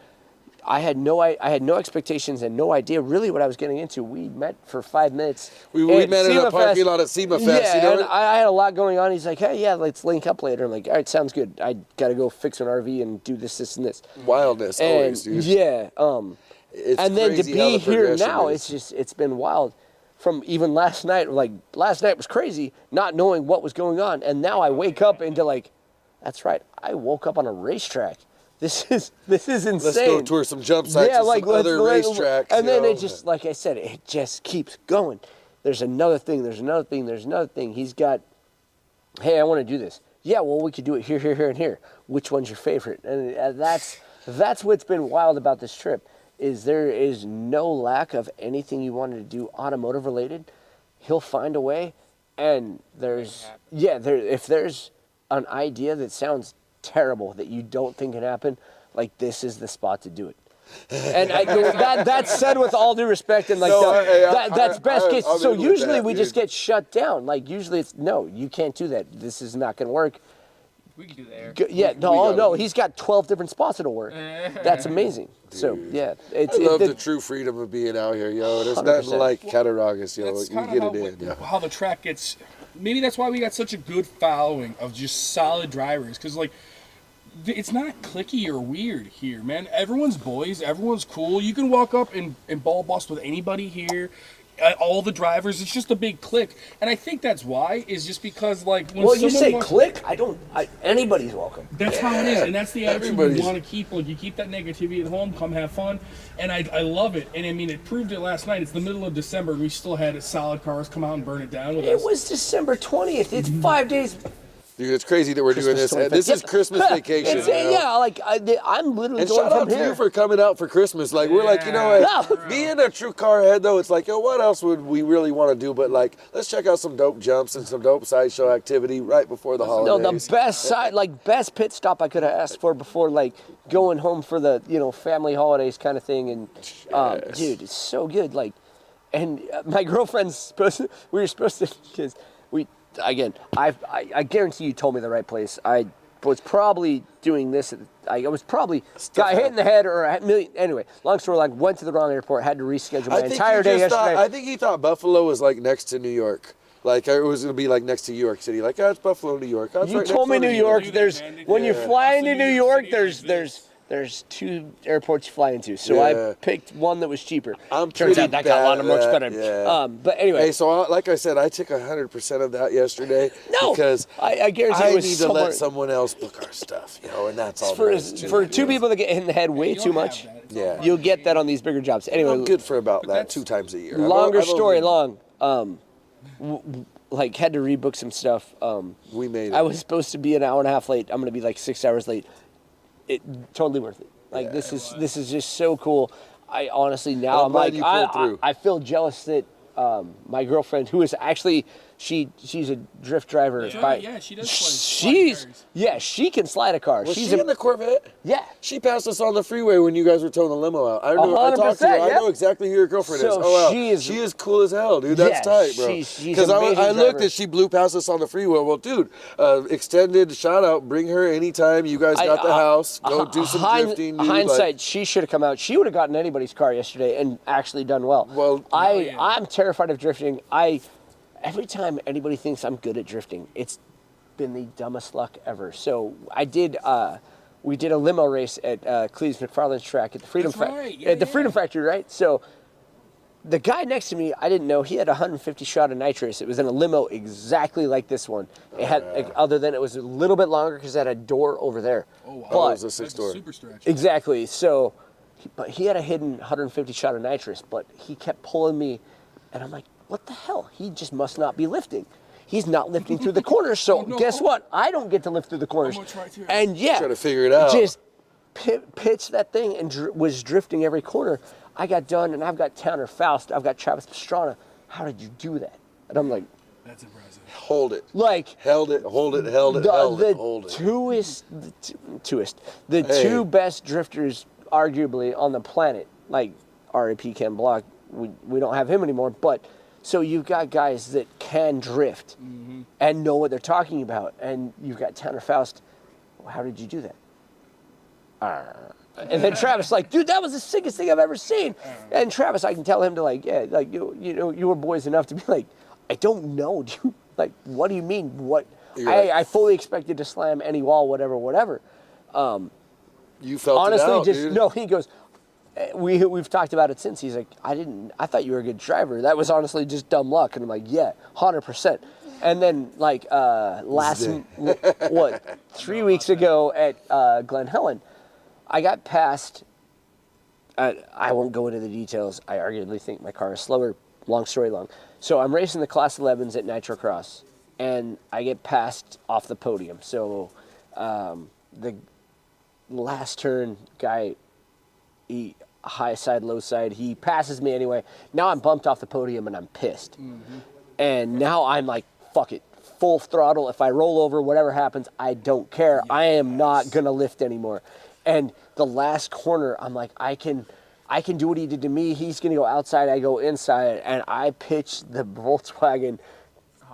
I had no expectations and no idea really what I was getting into. We met for 5 minutes. We met in a parking lot at SEMA Fest. Yeah, You know and what? I had a lot going on. He's like, hey, yeah, let's link up later. I'm like, all right, sounds good. I got to go fix an RV and do this, and this. Wildness And always, dude. yeah, It's and then to crazy how be the here progression now, is. it's been wild. From even last night, like last night was crazy, not knowing what was going on, and now I wake up into like, that's right, I woke up on a racetrack. This is insane. Let's go tour some jump sites and some other racetracks. And then you it know? just, like I said, it just keeps going. There's another thing, there's another thing, there's another thing. He's got, hey, I want to do this. Yeah, well, we could do it here, here, here, and here. Which one's your favorite? And that's what's been wild about this trip, is there is no lack of anything you wanted to do automotive related. He'll find a way, and if there's an idea that sounds terrible that you don't think can happen, like this is the spot to do it. And that's said with all due respect, and like that's best case. I'm So in with usually that, we dude. just get shut down. Like usually it's no, you can't do that. This is not going to work. We can do there. No, he's got 12 different spots it'll work. That's amazing. So yeah, I love the true freedom of being out here, yo. There's nothing 100%. like Cattaraugus, yo. That's You kind get of it in. Yeah. how the track gets. Maybe that's why we got such a good following of just solid drivers, because like it's not cliquey or weird here, man. Everyone's boys, everyone's cool. You can walk up and ball bust with anybody here. All the drivers, it's just a big clique, and I think that's why is just because like when Well, you someone say walks- click. Anybody's welcome. That's how it is, and that's the attitude we Everybody's- want to keep. Like you keep that negativity at home, come have fun, and I love it. And I mean, it proved it last night. It's the middle of December, and we still had solid cars come out and burn it down with It us. was December 20th. It's 5 days. Dude, it's crazy that we're doing this. Christmas This is 25th. Christmas vacation. It's, you know? yeah, like I'm literally And going shout from out to here. you for coming out for Christmas. Like, we're like, you know what? Yeah. Being a true car head, though, it's like, yo, what else would we really want to do? But, like, let's check out some dope jumps and some dope sideshow activity right before the No, holidays. the best pit stop I could have asked for before, like going home for the family holidays kind of thing. And Yes. dude, it's so good. Like, and my girlfriend's we were supposed to, because I guarantee you told me the right place. I was probably doing this. I was probably got hit in the head or a million. Anyway, long story, like went to the wrong airport, had to reschedule my entire day yesterday. I think he thought Buffalo was, like, next to New York. Like, it was going to be, like, next to New York City. Like, it's Buffalo, New York. It's You right told me next door New to York. Do that, There's man. when you Yeah. fly into New New York York, City there's 2 airports you fly into. So Yeah. I picked one that was cheaper. I'm Turns pretty out that got a lot of bad much at better. that, yeah. But anyway, Hey, so like I said, I took 100% of that yesterday. No, because I guarantee I it was need to somewhere- let someone else book our stuff, and that's all. for there is to for it, 2 people that get hit in the head way You too don't much, have that. It's Yeah. all you'll get that on these bigger jobs. Anyway, I'm good for about that that's- 2 times a year. longer I've only- story long. Like had to rebook some stuff. We made it. I was supposed to be an hour and a half late. I'm gonna be like 6 hours late. it totally worth it. Like this is just so cool. I honestly now I'm I'm glad like you pulled through. I feel jealous that my girlfriend, who is actually she's a drift driver. Yeah, she does play slide cars. She can slide a car. Was she's she in the Corvette? Yeah. She passed us on the freeway when you guys were towing the limo out. I talked to her. 100%, I know exactly who your girlfriend is. So Oh, wow. she is cool as hell, dude. That's tight, bro. She's Because amazing I looked driver. and she blew past us on the freeway. Well, dude, extended shout out. Bring her anytime. You guys got the house. Go do some drifting, dude. Hindsight, she should have come out. She would have gotten anybody's car yesterday and actually done well. Well, I'm terrified of drifting. Every time anybody thinks I'm good at drifting, it's been the dumbest luck ever. So we did a limo race at Cleves McFarland's track at the Freedom Freedom Factory, right? So the guy next to me, I didn't know, he had 150 shot of nitrous. It was in a limo exactly like this one. It had, other than it was a little bit longer because it had a door over there. Oh, wow. But, it was a 6-door. Super stretch. Exactly. So, but he had a hidden 150 shot of nitrous, but he kept pulling me, and I'm like, what the hell? He just must not be lifting. He's not lifting through the corners, so guess what? I don't get to lift through the corners. I'm gonna try too. And yeah, try to figure it out. Just pitched that thing and was drifting every corner. I got done, and I've got Tanner Faust, I've got Travis Pastrana. How did you do that? And I'm like, That's impressive. Hold it. like Held it, hold it, held it, held it, hold it. The two best drifters, arguably, on the planet, like R.A.P. Ken Block. We don't have him anymore, but so you've got guys that can drift and know what they're talking about, and you've got Tanner Faust. Well, how did you do that? And then Travis, like, dude, that was the sickest thing I've ever seen. And Travis, I can tell him to like, yeah, like you know, you were boys enough to be like, I don't know, dude. Like, what do you mean? What? I fully expected to slam any wall, whatever. You felt Honestly, it out, just dude. no. He goes, we've talked about it since. He's like, I thought you were a good driver. That was honestly just dumb luck. And I'm like, yeah, 100%. And then like what 3 weeks ago at Glen Helen, I got past. I won't go into the details. I arguably think my car is slower. Long story long. So I'm racing the Class 11s at Nitro Cross, and I get passed off the podium. So the last turn guy, he high side, low side, he passes me anyway. Now I'm bumped off the podium and I'm pissed. And now I'm like, fuck it, full throttle. If I roll over, whatever happens, I don't care. I am not gonna lift anymore. And the last corner, I'm like, I can do what he did to me. He's gonna go outside, I go inside, and I pitch the Volkswagen,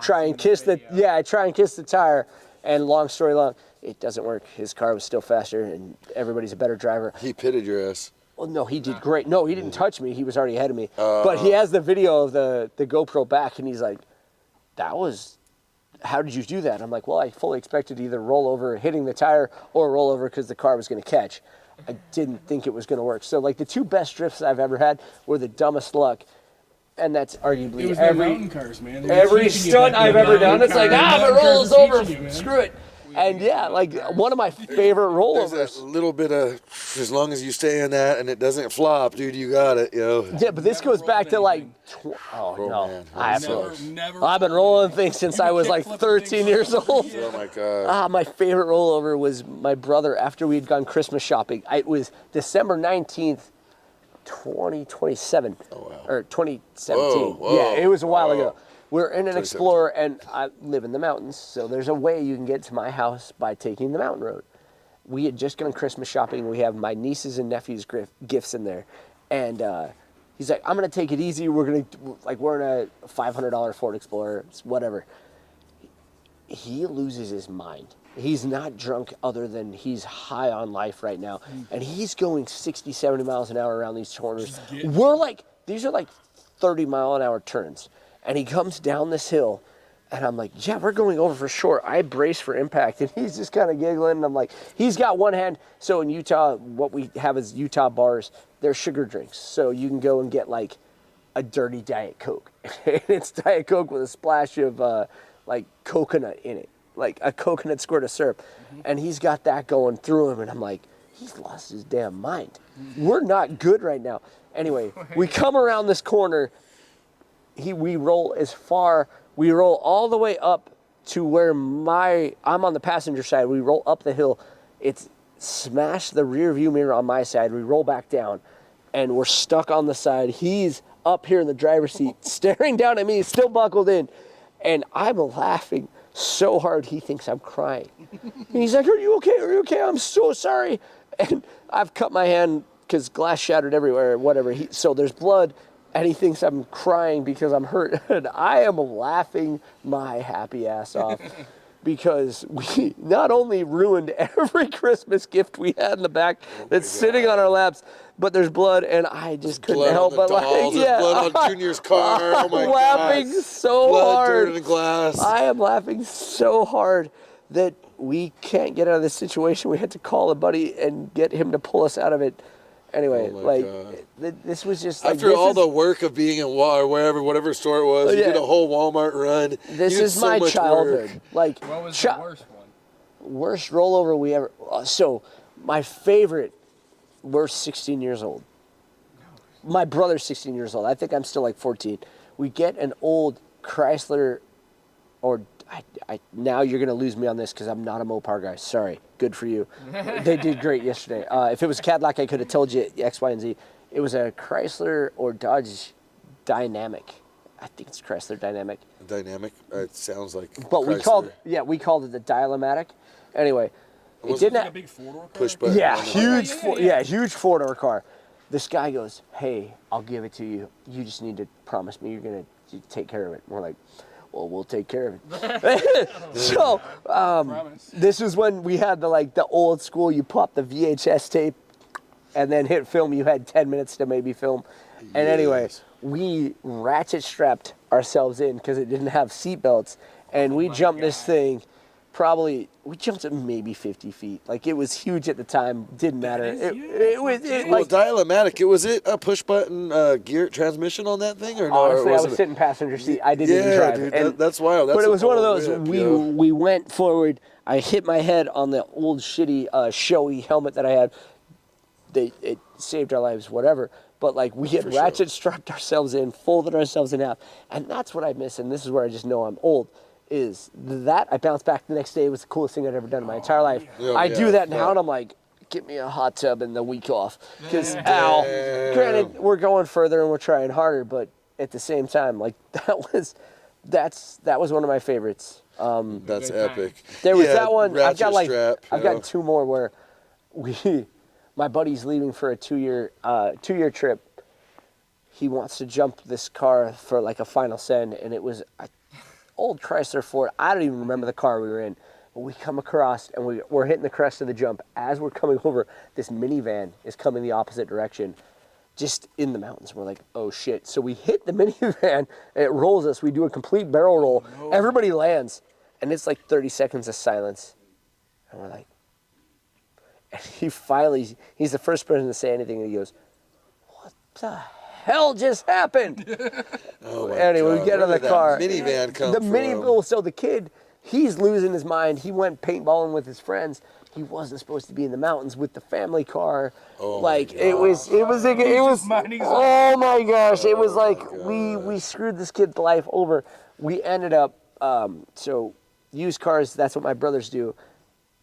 try and kiss the tire. And long story long, it doesn't work. His car was still faster, and everybody's a better driver. He pitted your ass. Well, no, he did great. No, he didn't touch me. He was already ahead of me. But he has the video of the GoPro back, and he's like, how did you do that? I'm like, well, I fully expected to either roll over hitting the tire or roll over because the car was going to catch. I didn't think it was going to work. So, like, the two best drifts I've ever had were the dumbest luck. And that's arguably It was the mountain cars, man. They were every teaching you stunt that I've the ever done. mountain It's like, cars- if it mountain rolls cars are over, teaching you, man. screw it. And yeah, like one of my favorite There's rollovers. a little bit of, as long as you stay in that and it doesn't flop, dude, you got it, yo. Yeah, but this Never goes back rolled to like, anything. Man. I've been rolling things since You I was kick like flip 13 things years over. old. Oh my God. My favorite rollover was my brother after we'd gone Christmas shopping. It was December 19th, 2027. Oh, wow. Or 2017. Whoa, yeah, it was a while whoa. ago. We're in an Explorer, and I live in the mountains, so there's a way you can get to my house by taking the mountain road. We had just gone Christmas shopping. We have my nieces and nephews' gifts in there, and he's like, "I'm gonna take it easy. We're in a $500 Ford Explorer, it's whatever." He loses his mind. He's not drunk other than he's high on life right now, and he's going 60, 70 miles an hour around these corners. These are like 30-mile-an-hour turns. And he comes down this hill, and I'm like, yeah, we're going over for sure. I brace for impact, and he's just kind of giggling, and I'm like, he's got one hand. So in Utah, what we have is Utah bars. They're sugar drinks. So you can go and get like a dirty Diet Coke. And it's Diet Coke with a splash of like coconut in it, like a coconut squirt of syrup. And he's got that going through him, and I'm like, he's lost his damn mind. We're not good right now. Anyway, we come around this corner. We roll all the way up to where I'm on the passenger side. We roll up the hill. It's smash the rear view mirror on my side. We roll back down, and we're stuck on the side. He's up here in the driver's seat, staring down at me, still buckled in, and I'm laughing so hard he thinks I'm crying. And he's like, "Are you okay? Are you okay? I'm so sorry." And I've cut my hand because glass shattered everywhere, whatever. So there's blood, and he thinks I'm crying because I'm hurt. And I am laughing my happy ass off because we not only ruined every Christmas gift we had in the back that's sitting on our laps, but there's blood, and I just couldn't help but laugh. There's blood on Junior's car. Oh my God. Laughing so blood, hard. Dirt, and glass. I am laughing so hard that we can't get out of this situation. We had to call a buddy and get him to pull us out of it. Anyway, this was just like, after all the work of being in whatever store it was, you did a whole Walmart run. This is my childhood. Work. Like, what was the worst one? Worst rollover we ever. So my favorite. We're 16 years old. My brother's 16 years old. I think I'm still like 14. We get an old Chrysler, or now you're going to lose me on this because I'm not a Mopar guy. Sorry. Good for you. They did great yesterday. If it was a Cadillac, I could have told you X, Y, and Z. It was a Chrysler or Dodge Dynamic. I think it's Chrysler Dynamic. Dynamic? It sounds like But Chrysler. we called it the Dial-O-Matic. Anyway. It didn't like have a big four-door car? Push button. Yeah, huge four-door car. This guy goes, "Hey, I'll give it to you. You just need to promise me you're gonna take care of it." And we're like, "Well, we'll take care of it." So this is when we had the old school. You pop the VHS tape, and then hit film. You had 10 minutes to maybe film. And anyway, we ratchet strapped ourselves in because it didn't have seat belts, and we jumped this thing. We jumped it maybe 50 feet. Like, it was huge at the time. Didn't matter. It was Dial-O-Matic. Was it a push button gear transmission on that thing, or no? Honestly, I was sitting passenger seat. I didn't even drive. Dude, that's wild. But it was one of those. We went forward. I hit my head on the old shitty showy helmet that I had. It saved our lives, whatever. But we had ratchet strapped ourselves in, folded ourselves in half, and that's what I miss. And this is where I just know I'm old. Is that I bounced back the next day. It was the coolest thing I'd ever done in my entire life. I do that now, and I'm like, get me a hot tub and the week off. Because, granted, we're going further and we're trying harder, but at the same time, that was one of my favorites. That's epic. There was that one. I've got two more where my buddy's leaving for a two-year trip. He wants to jump this car for a final send, and it was old Chrysler Ford. I don't even remember the car we were in. But we come across, and we're hitting the crest of the jump. As we're coming over, this minivan is coming the opposite direction, just in the mountains. We're like, oh shit. So we hit the minivan, and it rolls us. We do a complete barrel roll. No. Everybody lands, and it's 30 seconds of silence. And we're like, and he's the first person to say anything, and he goes, "What the hell just happened?" Anyway, we get in the car. Minivan comes So the kid, he's losing his mind. He went paintballing with his friends. He wasn't supposed to be in the mountains with the family car. Oh my gosh. It was we screwed this kid's life over. We ended up, so used cars, that's what my brothers do.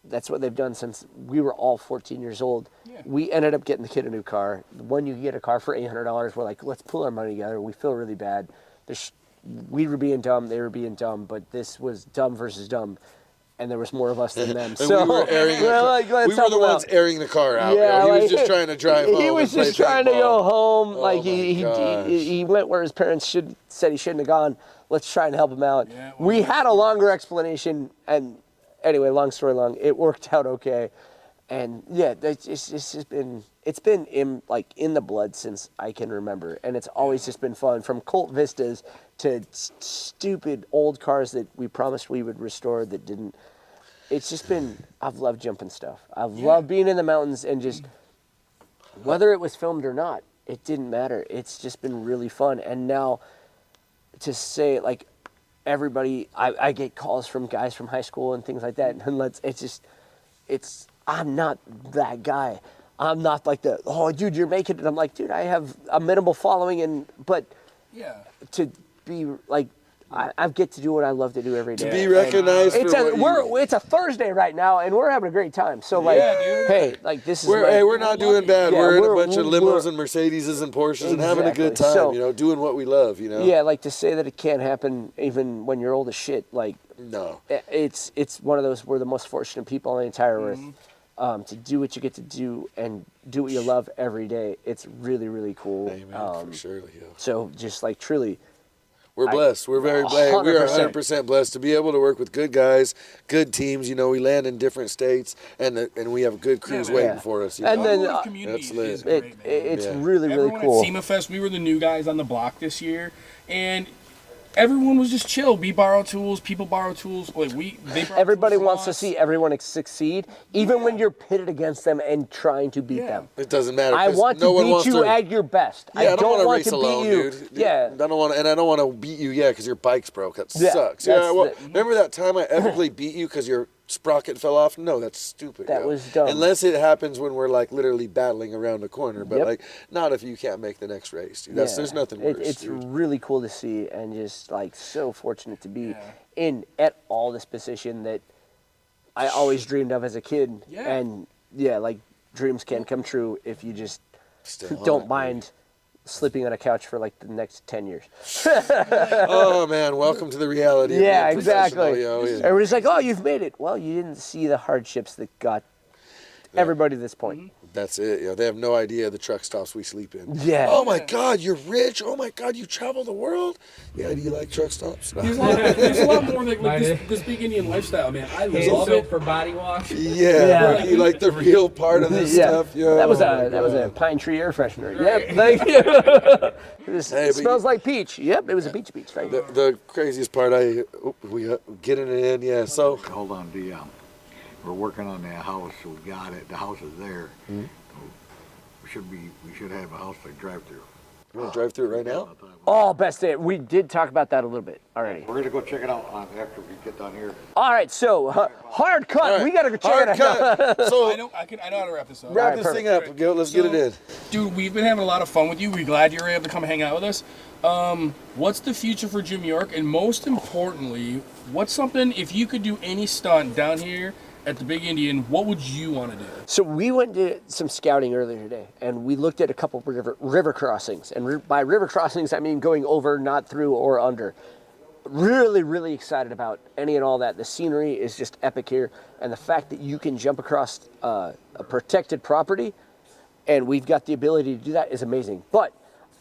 That's what they've done since we were all 14 years old. Yeah. We ended up getting the kid a new car. When you get a car for $800, we're like, let's pull our money together. We feel really bad. We were being dumb, they were being dumb, but this was dumb versus dumb, and there was more of us than them. So we were the ones airing the car out. Yeah, he was just trying to drive home. He was just trying to go home. He went where his parents said he shouldn't have gone. Let's try and help him out. Yeah, we had a longer explanation, and anyway, long story long, it worked out okay. And yeah, it's been in the blood since I can remember, and it's always just been fun. From Colt Vistas to stupid old cars that we promised we would restore that didn't. It's just been. I've loved jumping stuff. I've loved being in the mountains, and just whether it was filmed or not, it didn't matter. It's just been really fun. And now to say everybody, I get calls from guys from high school and things like that, and I'm not that guy. I'm not oh, dude, you're making it. I'm like, dude, I have a minimal following, but to be I get to do what I love to do every day. To be recognized It's for what you... it's a Thursday right now, and we're having a great time. So like, hey, like this is we're not doing bad. Yeah, we're in a we're- bunch of limos and Mercedeses and Porsches and having a good Exactly. time. So- you know, doing what we love. You know. yeah, like to say that it can't happen even when you're old as shit. Like No. it's one of those, we're the most fortunate people on the entire earth. To do what you get to do and do what you love every day. It's really, really cool. Amen. For sure, Leo. So just like truly, We're blessed. We're very blessed. We are 100% blessed to be able to work with good guys, good teams. You know, we land in different states, and we have good crews waiting for us. You And know? then, The community that's lit. is great, man. it's Yeah. really, really Everyone cool. at SEMA Fest, we were the new guys on the block this year, and everyone was just chill. We borrow tools, people borrow tools. Like they borrow Everybody tools from wants to us. see everyone succeed, even when you're pitted against them and trying to beat them. It doesn't matter. I 'cause want no to one beat wants you to, at your best. Yeah, I don't want to want race to beat alone, you. dude. Yeah. I don't want to, and I don't want to beat you, because your bike's broke. That Yeah, sucks. that's Yeah, well, the- remember that time I epically beat you because your sprocket fell off? No, that's stupid. That yo. was dumb. Unless it happens when we're like literally battling around the corner, but Yep. like not if you can't make the next race, dude. There's nothing worse. It's dude. really cool to see, and just like so fortunate to be in at all this position that I always dreamed of as a kid. Yeah. And yeah, like dreams can come true if you just Still on don't it, mind sleeping on a couch for like the next 10 years. Oh man, welcome to the reality. Of Yeah, being professional, exactly. yo. Yeah. Everybody's like, "Oh, you've made it." Well, you didn't see the hardships that got everybody to this point. That's it. They have no idea the truck stops we sleep in. Yeah. Oh my God, you're rich. Oh my God, you travel the world. Yeah, do you like truck stops? There's a lot more like this big Indian lifestyle, man. I Hand love soap it. for body wash. Yeah, you like the real part of this stuff. Yo. That was Oh, a my God. pine tree air freshener. Yep. Thank you. Hey, It smells like peach. Yep, it was a peach right? The craziest part, we getting it in. Yeah, so Hold on, we're working on that house. So we got it. The house is there. We should have a house to drive through. you want to drive through it right now? Oh, best day. We did talk about that a little bit already. We're gonna go check it out after we get done here. All right, so hard cut. All right, We gotta go check hard it out. cut. So I know how to wrap this up. wrap Right, this thing up. Let's get it in. Dude, we've been having a lot of fun with you. We're glad you're able to come hang out with us. What's the future for Jim York? And most importantly, what's something, if you could do any stunt down here at the Big Indian, what would you want to do? So we went to some scouting earlier today, and we looked at a couple river crossings. And by river crossings, I mean going over, not through, or under. Really, really excited about any and all that. The scenery is just epic here, and the fact that you can jump across a protected property, and we've got the ability to do that, is amazing. But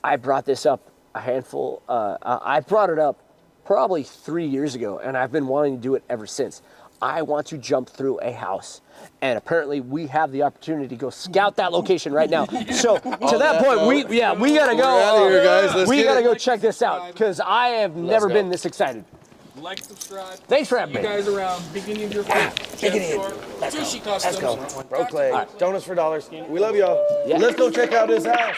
I brought this up I brought it up probably 3 years ago, and I've been wanting to do it ever since. I want to jump through a house, and apparently we have the opportunity to go scout that location right now. So to that point, we gotta We're go. outta here, guys. Let's we get gotta it. go check this out because I have never go. been this excited. Like, subscribe. Thanks for having You me. guys around. Big Indian Jerky. Take it in. Let's go. Broke leg. Donuts for dollars. We love y'all. Yeah. Let's go check out this house.